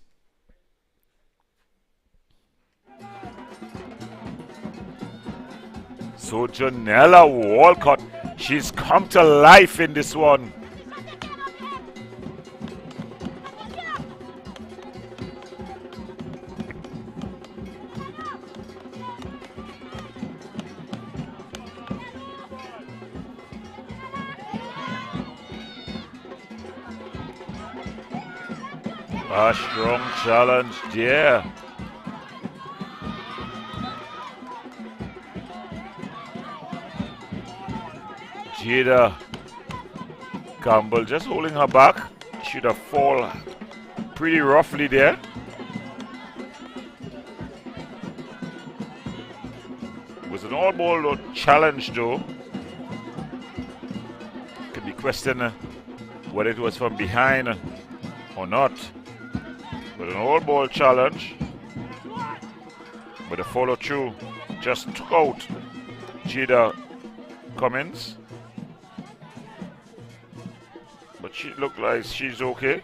S1: So Janella Walcott, she's come to life in this one. A strong challenge there. Jada Campbell just holding her back. Should have fallen pretty roughly there. It was an all-ball challenge though. Could be questioned whether it was from behind or not. But With an all ball challenge. But the follow through just took out Jada Cummins. But she looked like she's okay.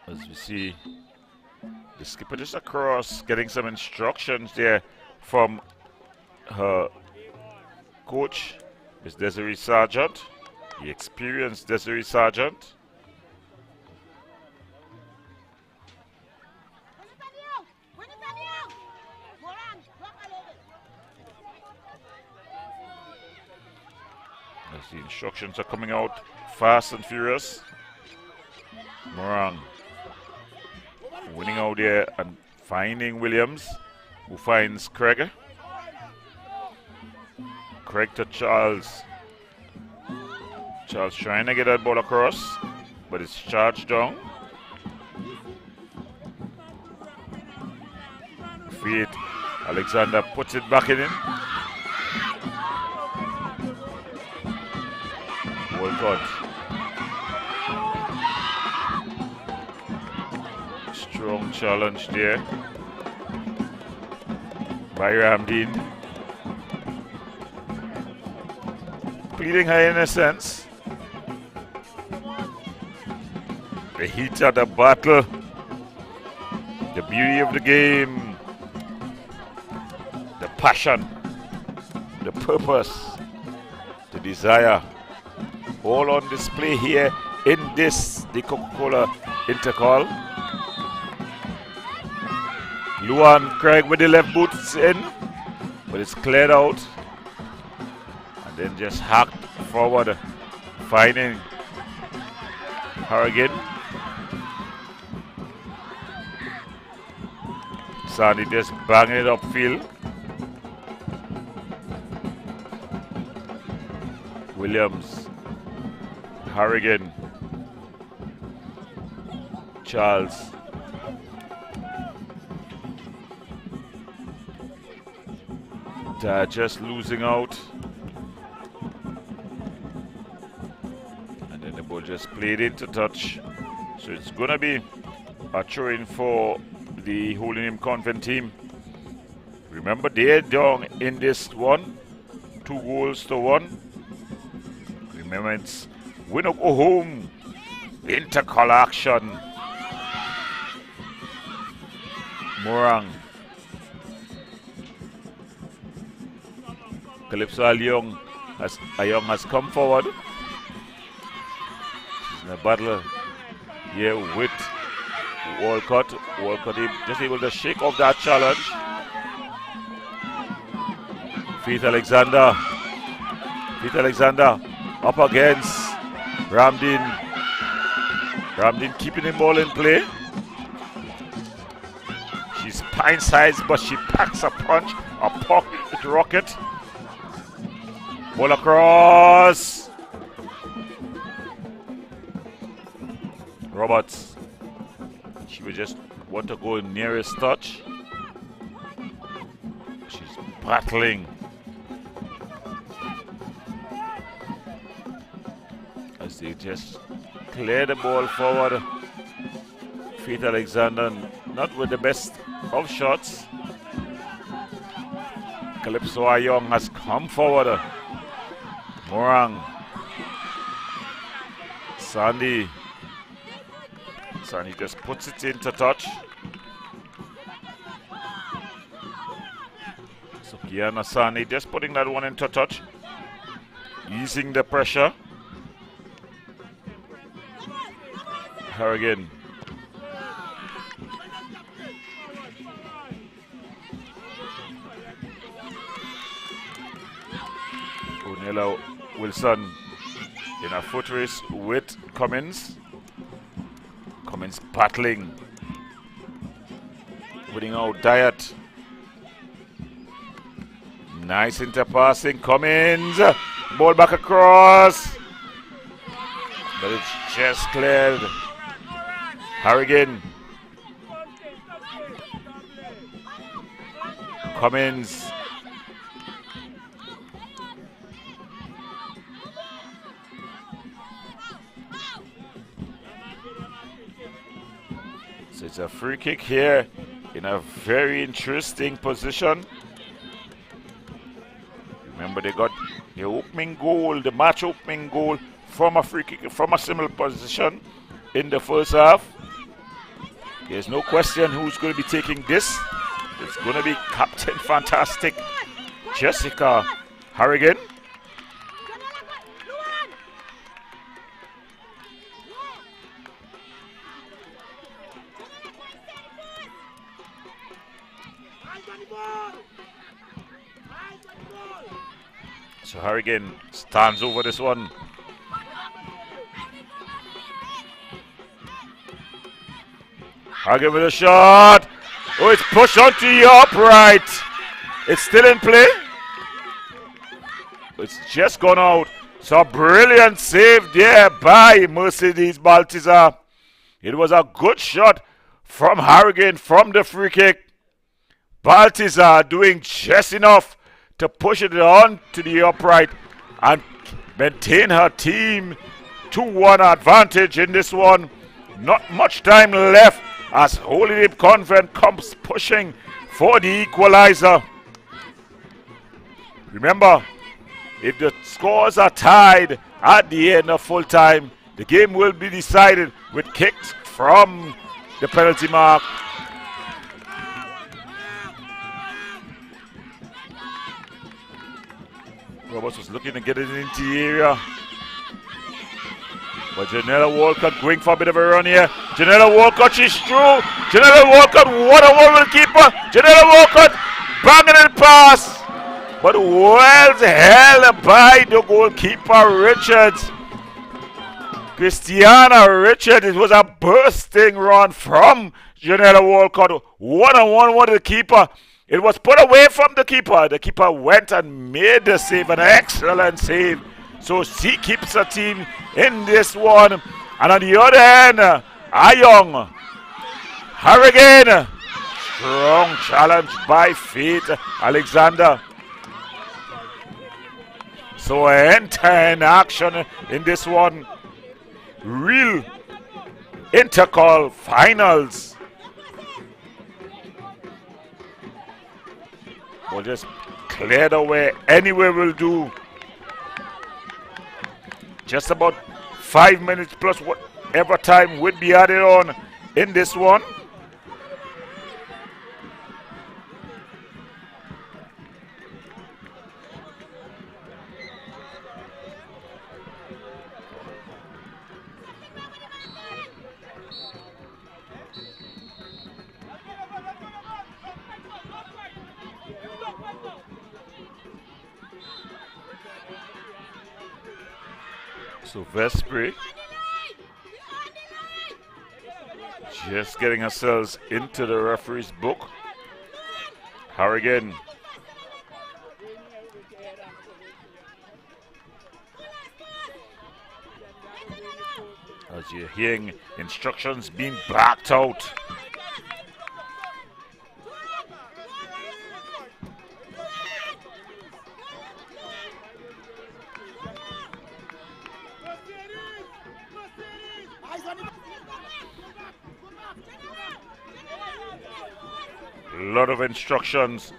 S1: As we see the skipper just across getting some instructions there from her coach, Miss Desiree Sargent, the experienced Desiree Sargent. As the instructions are coming out fast and furious. Morang winning out there and finding Williams, who finds Craig. Craig to Charles. Charles trying to get that ball across, but it's charged down. Faith Alexander puts it back in. Walcott. Strong challenge there by Ramdeen. Pleading her innocence. The heat of the battle. The beauty of the game. The passion. The purpose. The desire. All on display here in this, the Coca-Cola Intercall. Luan Craig with the left boots in, but it's cleared out. And then just hacked forward, finding Harrigan. Sandy just banging it upfield. Williams, Harrigan, Charles. They're just losing out. And then the ball just played into touch. So it's going to be a throw-in for the Holding Convent team. Remember, they're down in this one. 2-1. Remember, it's win or go home. Intercall action. Morang. Calypso Ayong has come forward. She's in a battle here with Walcott. Walcott just able to shake off that challenge. Faith Alexander up against Ramdeen. Ramdeen keeping the ball in play. She's pint-sized, but she packs a punch, a pocket rocket. Ball across. Roberts. She would just want to go nearest touch. She's battling. As they just clear the ball forward. Faith Alexander not with the best of shots. Calypso Ayong has come forward. Morang. Sandy just puts it into touch. So Kiana Sandy just putting that one into touch. Easing the pressure. Harrigan. O'Neill Wilson in a foot race with Cummins. Cummins battling. Winning out Diet. Nice interpassing. Cummins. Ball back across. But it's just cleared. Harrigan. Cummins. So it's a free kick here in a very interesting position. Remember, they got the opening goal, the match opening goal from a free kick, from a similar position in the first half. There's no question who's going to be taking this. It's going to be Captain Fantastic Jessica Harrigan. So Harrigan stands over this one. Harrigan with a shot. Oh, it's pushed onto the upright. It's still in play. It's just gone out. So brilliant save there by Mercedes Baltazar. It was a good shot from Harrigan from the free kick. Baltazar doing just enough to push it on to the upright and maintain her team 2-1 advantage in this one. Not much time left as Holy Name Convent comes pushing for the equalizer. Remember, if the scores are tied at the end of full time, the game will be decided with kicks from the penalty mark. Roberts was looking to get it into the area. But Janella Walcott going for a bit of a run here. Janella Walcott, she's through. Janella Walcott, what a woman keeper. Janella Walcott banging it past. But well held by the goalkeeper Richards. Christiana Richards. It was a bursting run from Janella Walcott. One-on-one with the keeper. It was put away from the keeper. The keeper went and made the save, an excellent save. So she keeps her team in this one. And on the other end, Ayong Harrigan. Strong challenge by Faith Alexander. So enter in action in this one. Real intercall finals. We'll just clear the way. Anyway will do. Just about 5 minutes plus whatever time would be added on in this one. So Vespri just getting ourselves into the referee's book. Harrigan. As you're hearing instructions being backed out. A lot of instructions.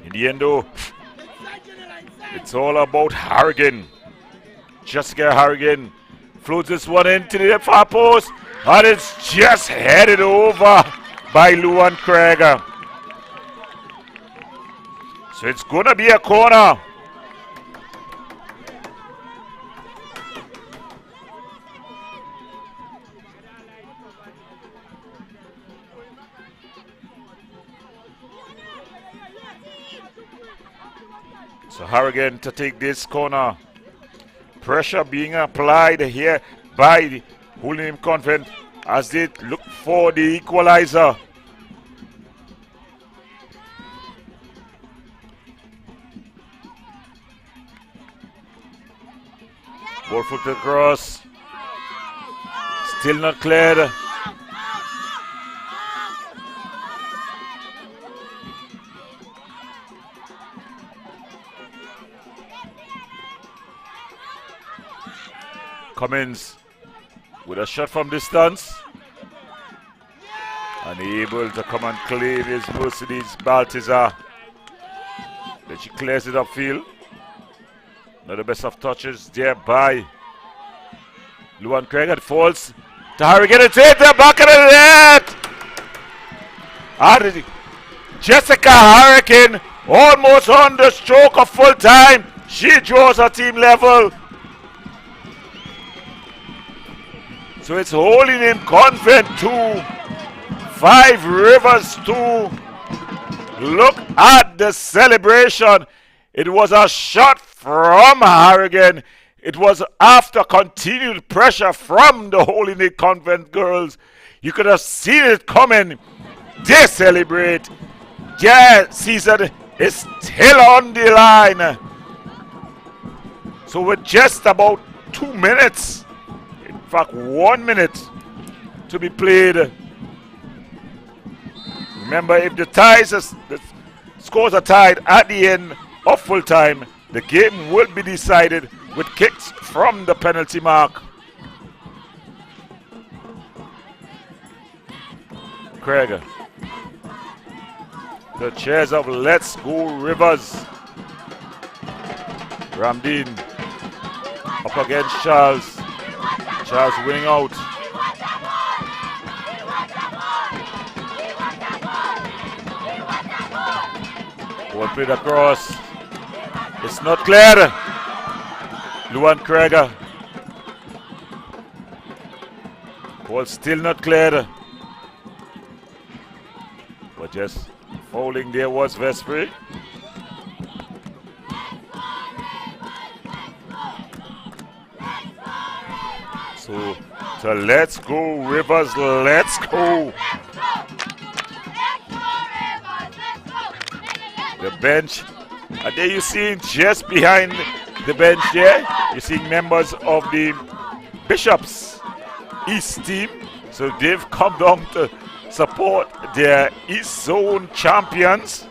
S1: In the end though, it's all about Harrigan. Jessica Harrigan floats this one into the far post, and it's just headed over by Luan Craig. So it's gonna be a corner. So Harrigan to take this corner. Pressure being applied here by the Holy Name Convent as they look for the equalizer. Ball foot across. Still not cleared. Cummins with a shot from distance. Unable to come and claim his Mercedes Baltazar. Then she clears it upfield. Not the best of touches there by Luan Craig, and falls to Harrigan. It's hit the back of the net! And Jessica Harrigan almost on the stroke of full time. She draws her team level. So it's Holy Name Convent 2, Five Rivers 2. Look at the celebration. It was a shot from Harrigan. It was after continued pressure from the Holy Name Convent girls. You could have seen it coming. They celebrate. Yeah, season is still on the line. So with just about 2 minutes, in fact 1 minute to be played. Remember, if the scores are tied at the end of full time, the game will be decided with kicks from the penalty mark. Craig. The chairs of Let's Go Rivers. Ramdeen up against Charles. Charles winning out. Ball played across. It's not clear. Luan Craig. Ball still not cleared. But just fouling there was Vespri. So Let's Go Rivers, let's go. The bench, and there you see just behind the bench there, you're seeing members of the Bishops East team. So they've come down to support their East Zone champions.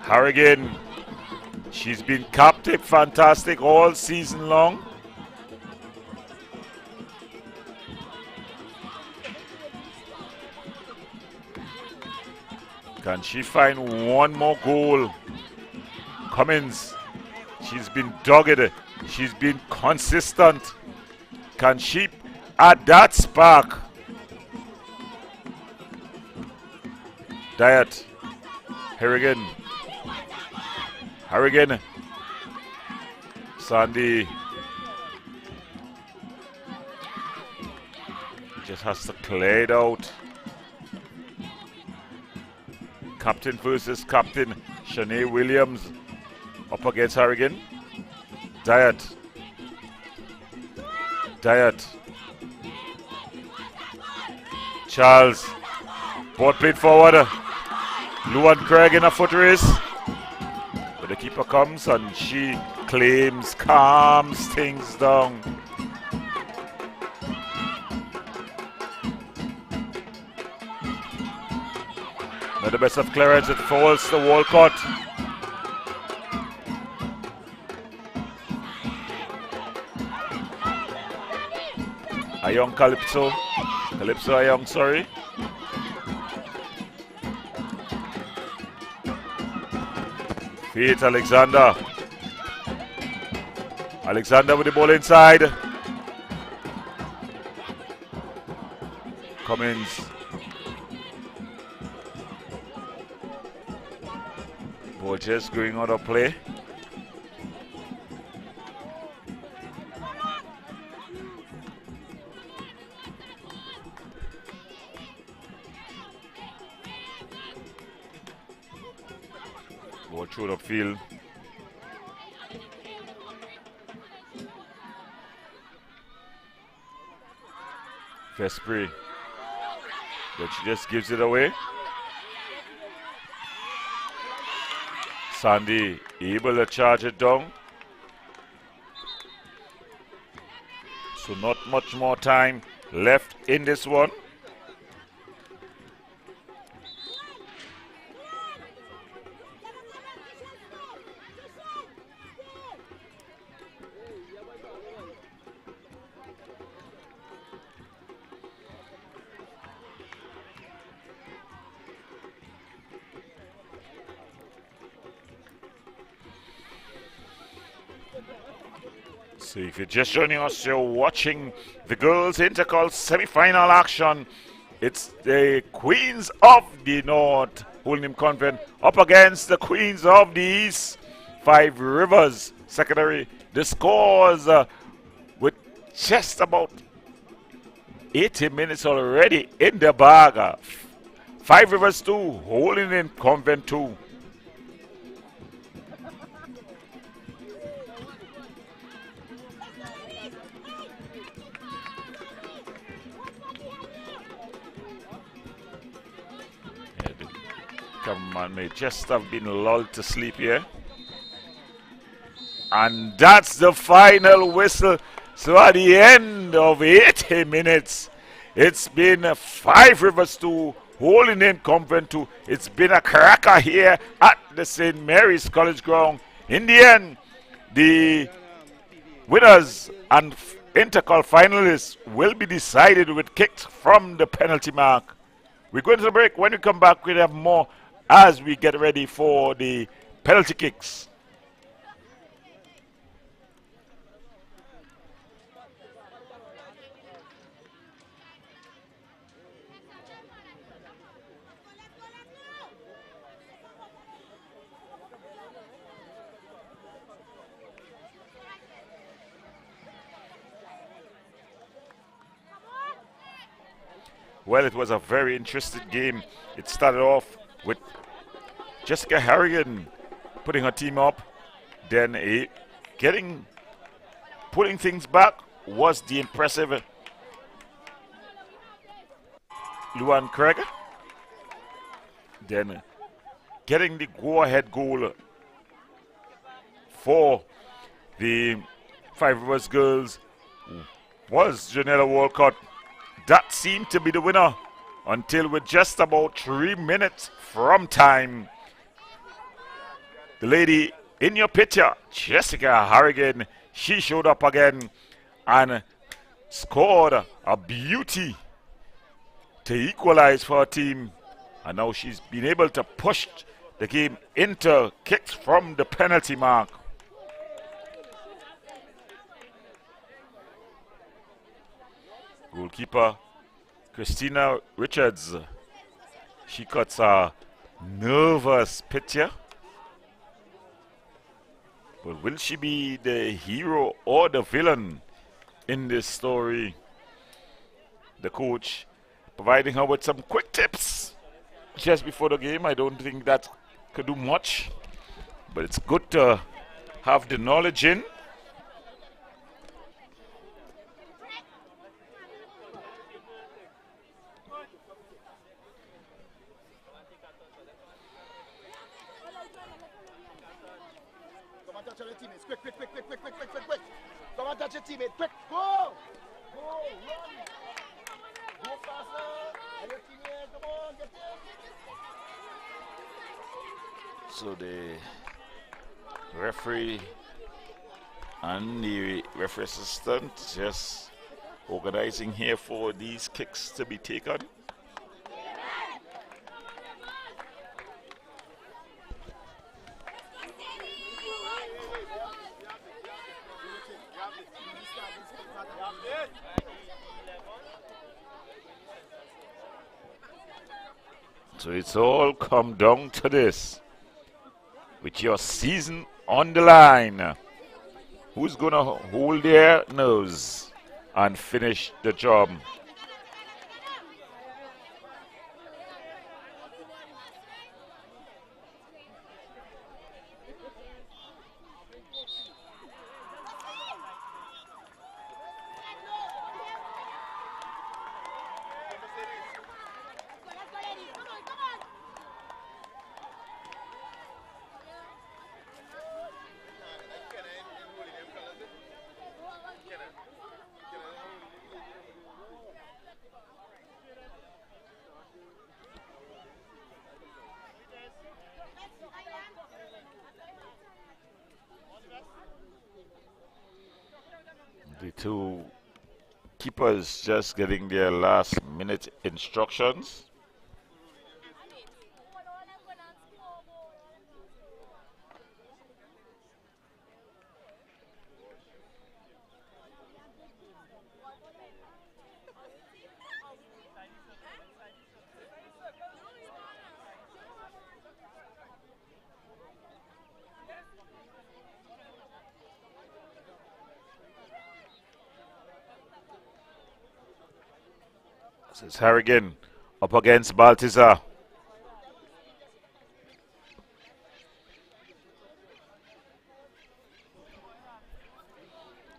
S1: Harrigan, she's been captive, fantastic all season long. Can she find one more goal? Cummins, she's been dogged, she's been consistent. Can she add that spark? Diet. Harrigan. Harrigan. Sandy. Just has to clear it out. Captain versus captain. Shanae Williams up against Harrigan. Diet. Diet. Charles. Ball played forward. Luan Craig in a foot race. But the keeper comes and she claims, calms things down. Not the best of clearance, it falls to Walcott. Ayong Calypso. Calypso Ayong, sorry. Faith Alexander. Alexander with the ball inside. Cummins. Ball just going out of play. Ball through the field. Vespri. But she just gives it away. Sandy able to charge it down. So not much more time left in this one. So if you're just joining us, you're watching the girls' intercol semi-final action. It's the Queens of the North, Holding Convent, up against the Queens of the East, Five Rivers Secondary. The scores with just about 80 minutes already in the bag. Five Rivers 2, Holding Convent 2. Come on, may just have been lulled to sleep here. And that's the final whistle. So at the end of 80 minutes, it's been Five Rivers 2, Holding Convent 2. It's been a cracker here at the St. Mary's College Ground. In the end, the winners and intercol finalists will be decided with kicks from the penalty mark. We're going to the break. When we come back, we'll have more as we get ready for the penalty kicks. Well, it was a very interesting game. It started off with Jessica Harrigan putting her team up. Then putting things back was the impressive Luan Craig. Then getting the go-ahead goal for the Five Rivers girls was Janella Walcott. That seemed to be the winner until with just about 3 minutes from time. The lady in your picture, Jessica Harrigan, she showed up again and scored a beauty to equalize for her team. And now she's been able to push the game into kicks from the penalty mark. Goalkeeper Christina Richards, she cuts a nervous picture. But will she be the hero or the villain in this story? The coach providing her with some quick tips just before the game. I don't think that could do much, but it's good to have the knowledge in.
S2: Quick. Come on, touch your teammate. Quick, go! Go, run! Go faster! And your teammate, come on, get in!
S1: So the referee and the referee assistant just organizing here for these kicks to be taken. So it's all come down to this. With your season on the line, who's going to hold their nose and finish the job? The two keepers just getting their last minute instructions. So it's Harrigan up against Baltazar.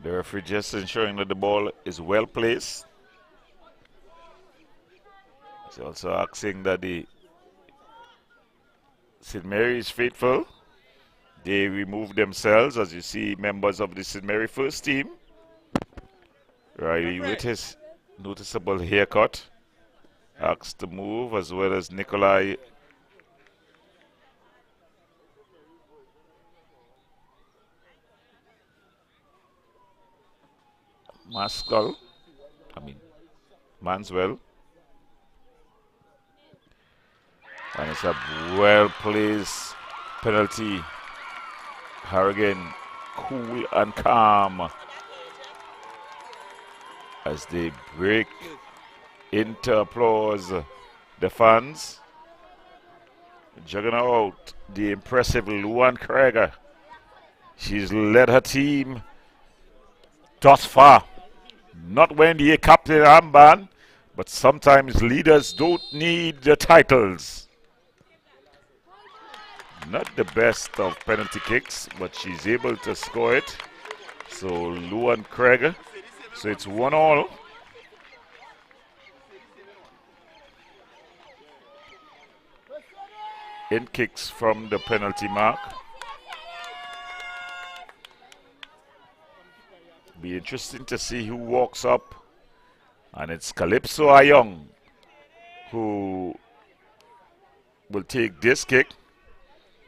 S1: The referee just ensuring that the ball is well placed. He's also asking that the St. Mary's faithful, they remove themselves, as you see members of the St. Mary first team. Riley with his noticeable haircut asks to move, as well as Nikolai Manswell. And it's a well-placed penalty. Harrigan cool and calm as they break into applause the fans. Jugging out the impressive Luan Craig. She's led her team thus far. Not when the captain armband, but sometimes leaders don't need the titles. Not the best of penalty kicks, but she's able to score it. So Luan Craig. So it's 1-1. In kicks from the penalty mark. Be interesting to see who walks up. And it's Calypso Ayong who will take this kick.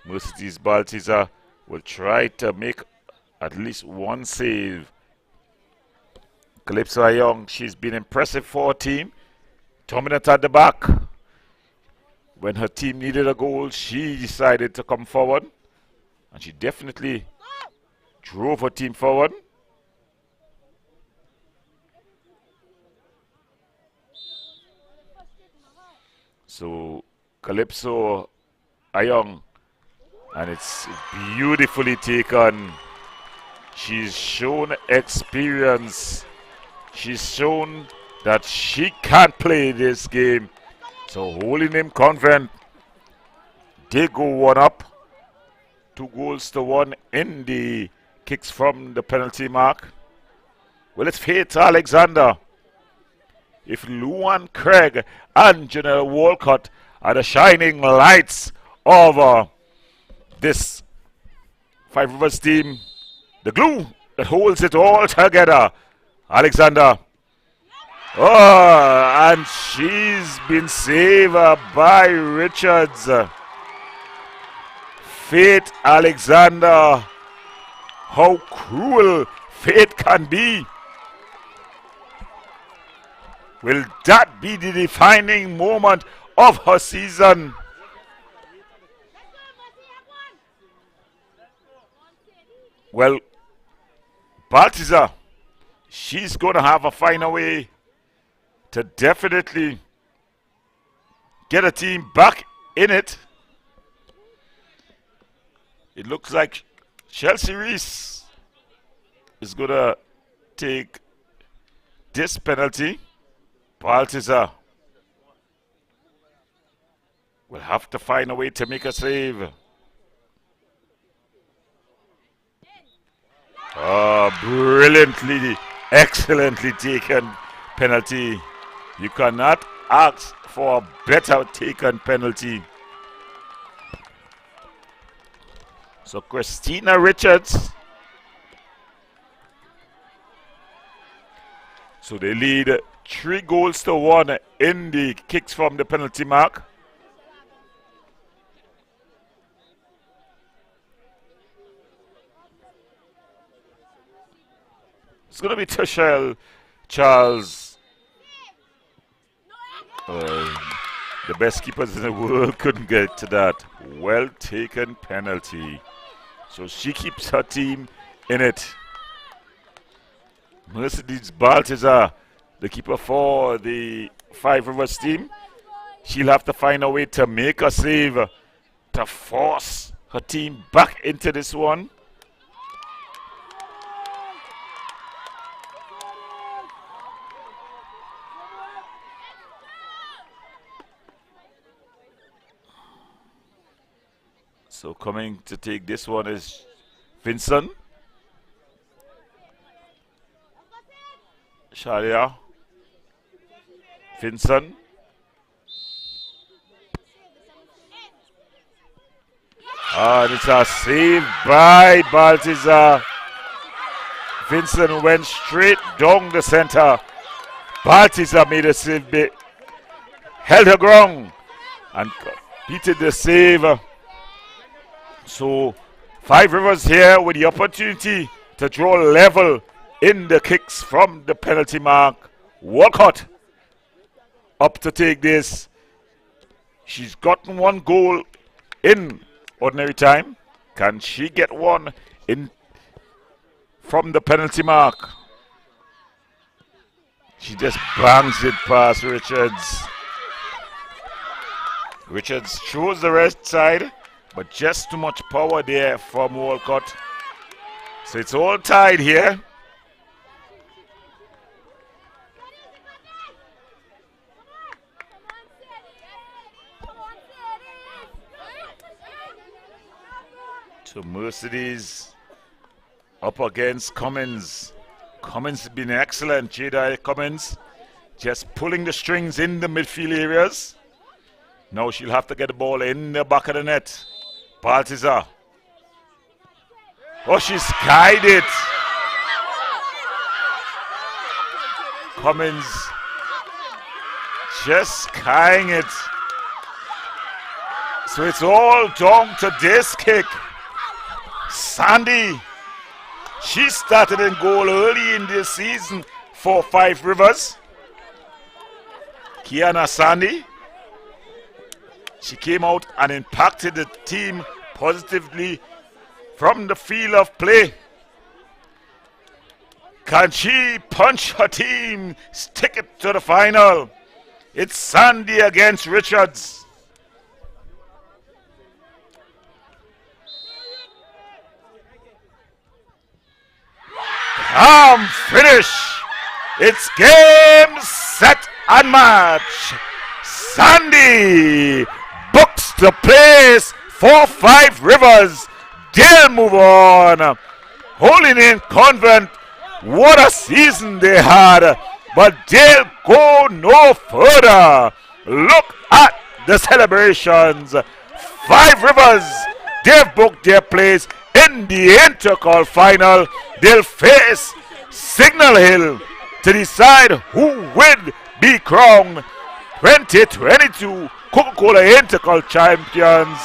S1: Mercedes Baltazar will try to make at least one save. Calypso Ayong, she's been impressive for her team. Dominant at the back. When her team needed a goal, she decided to come forward. And she definitely drove her team forward. So Calypso Ayong, and it's beautifully taken. She's shown experience. She's shown that she can play this game. So holding him Convent, they go 1-up. 2-1 in the kicks from the penalty mark. Well, it's fate, Alexander. If Luan Craig and Janelle Walcott are the shining lights of this Five Rivers team, the glue that holds it all together. Alexander. Oh, and she's been saved by Richards. Fate, Alexander. How cruel fate can be. Will that be the defining moment of her season? Well, Baltazar, she's going to have to find a way to definitely get a team back in it. It looks like Chelsea Reese is going to take this penalty. Baltazar will have to find a way to make a save. Brilliantly, excellently taken penalty. You cannot ask for a better taken penalty. So Christina Richards. So they lead 3-1 in the kicks from the penalty mark. It's going to be Tushel Charles. The best keepers in the world couldn't get to that. Well taken penalty. So she keeps her team in it. Mercedes Baltazar, the keeper for the Five Rivers team, she'll have to find a way to make a save to force her team back into this one. So coming to take this one is Vincent. Shalia. Vincent. And it's a save by Baltazar. Vincent went straight down the center. Baltazar made a save, held her ground and completed the save. So 5 Rivers here with the opportunity to draw level in the kicks from the penalty mark. Walcott up to take this. She's gotten 1 goal in ordinary time. Can she get one in from the penalty mark? She just bangs it past Richards. Richards chose the right side, but just too much power there from Walcott. So it's all tied here. So Mercedes up against Cummins. Cummins has been excellent. Jedi Cummins just pulling the strings in the midfield areas. Now she'll have to get the ball in the back of the net. Baltazar. Oh, she's skied it. Cummins just skying it. So it's all down to this kick. Sandy, she started in goal early in this season for 5 Rivers. Kiana Sandy, she came out and impacted the team positively from the field of play. Can she punch her team, stick it to the final? It's Sandy against Richards. Finish. It's game, set, and match. Sandy books the place for 5 Rivers. They'll move on. Holding in Convent, what a season they had, but they'll go no further. Look at the celebrations. 5 Rivers, they've booked their place in the Intercol final. They'll face Signal Hill to decide who will be crowned 2022 Coca-Cola Intercol champions.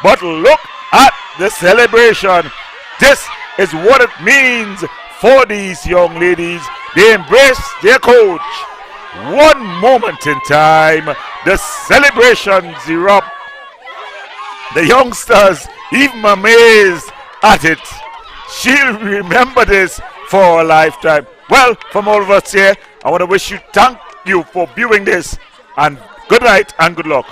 S1: But look at the celebration. This is what it means for these young ladies. They embrace their coach. One moment in time, the celebrations erupt. The youngsters even amazed at it. She'll remember this for a lifetime. Well, from all of us here, I want to wish you thank you for viewing this, and good night and good luck.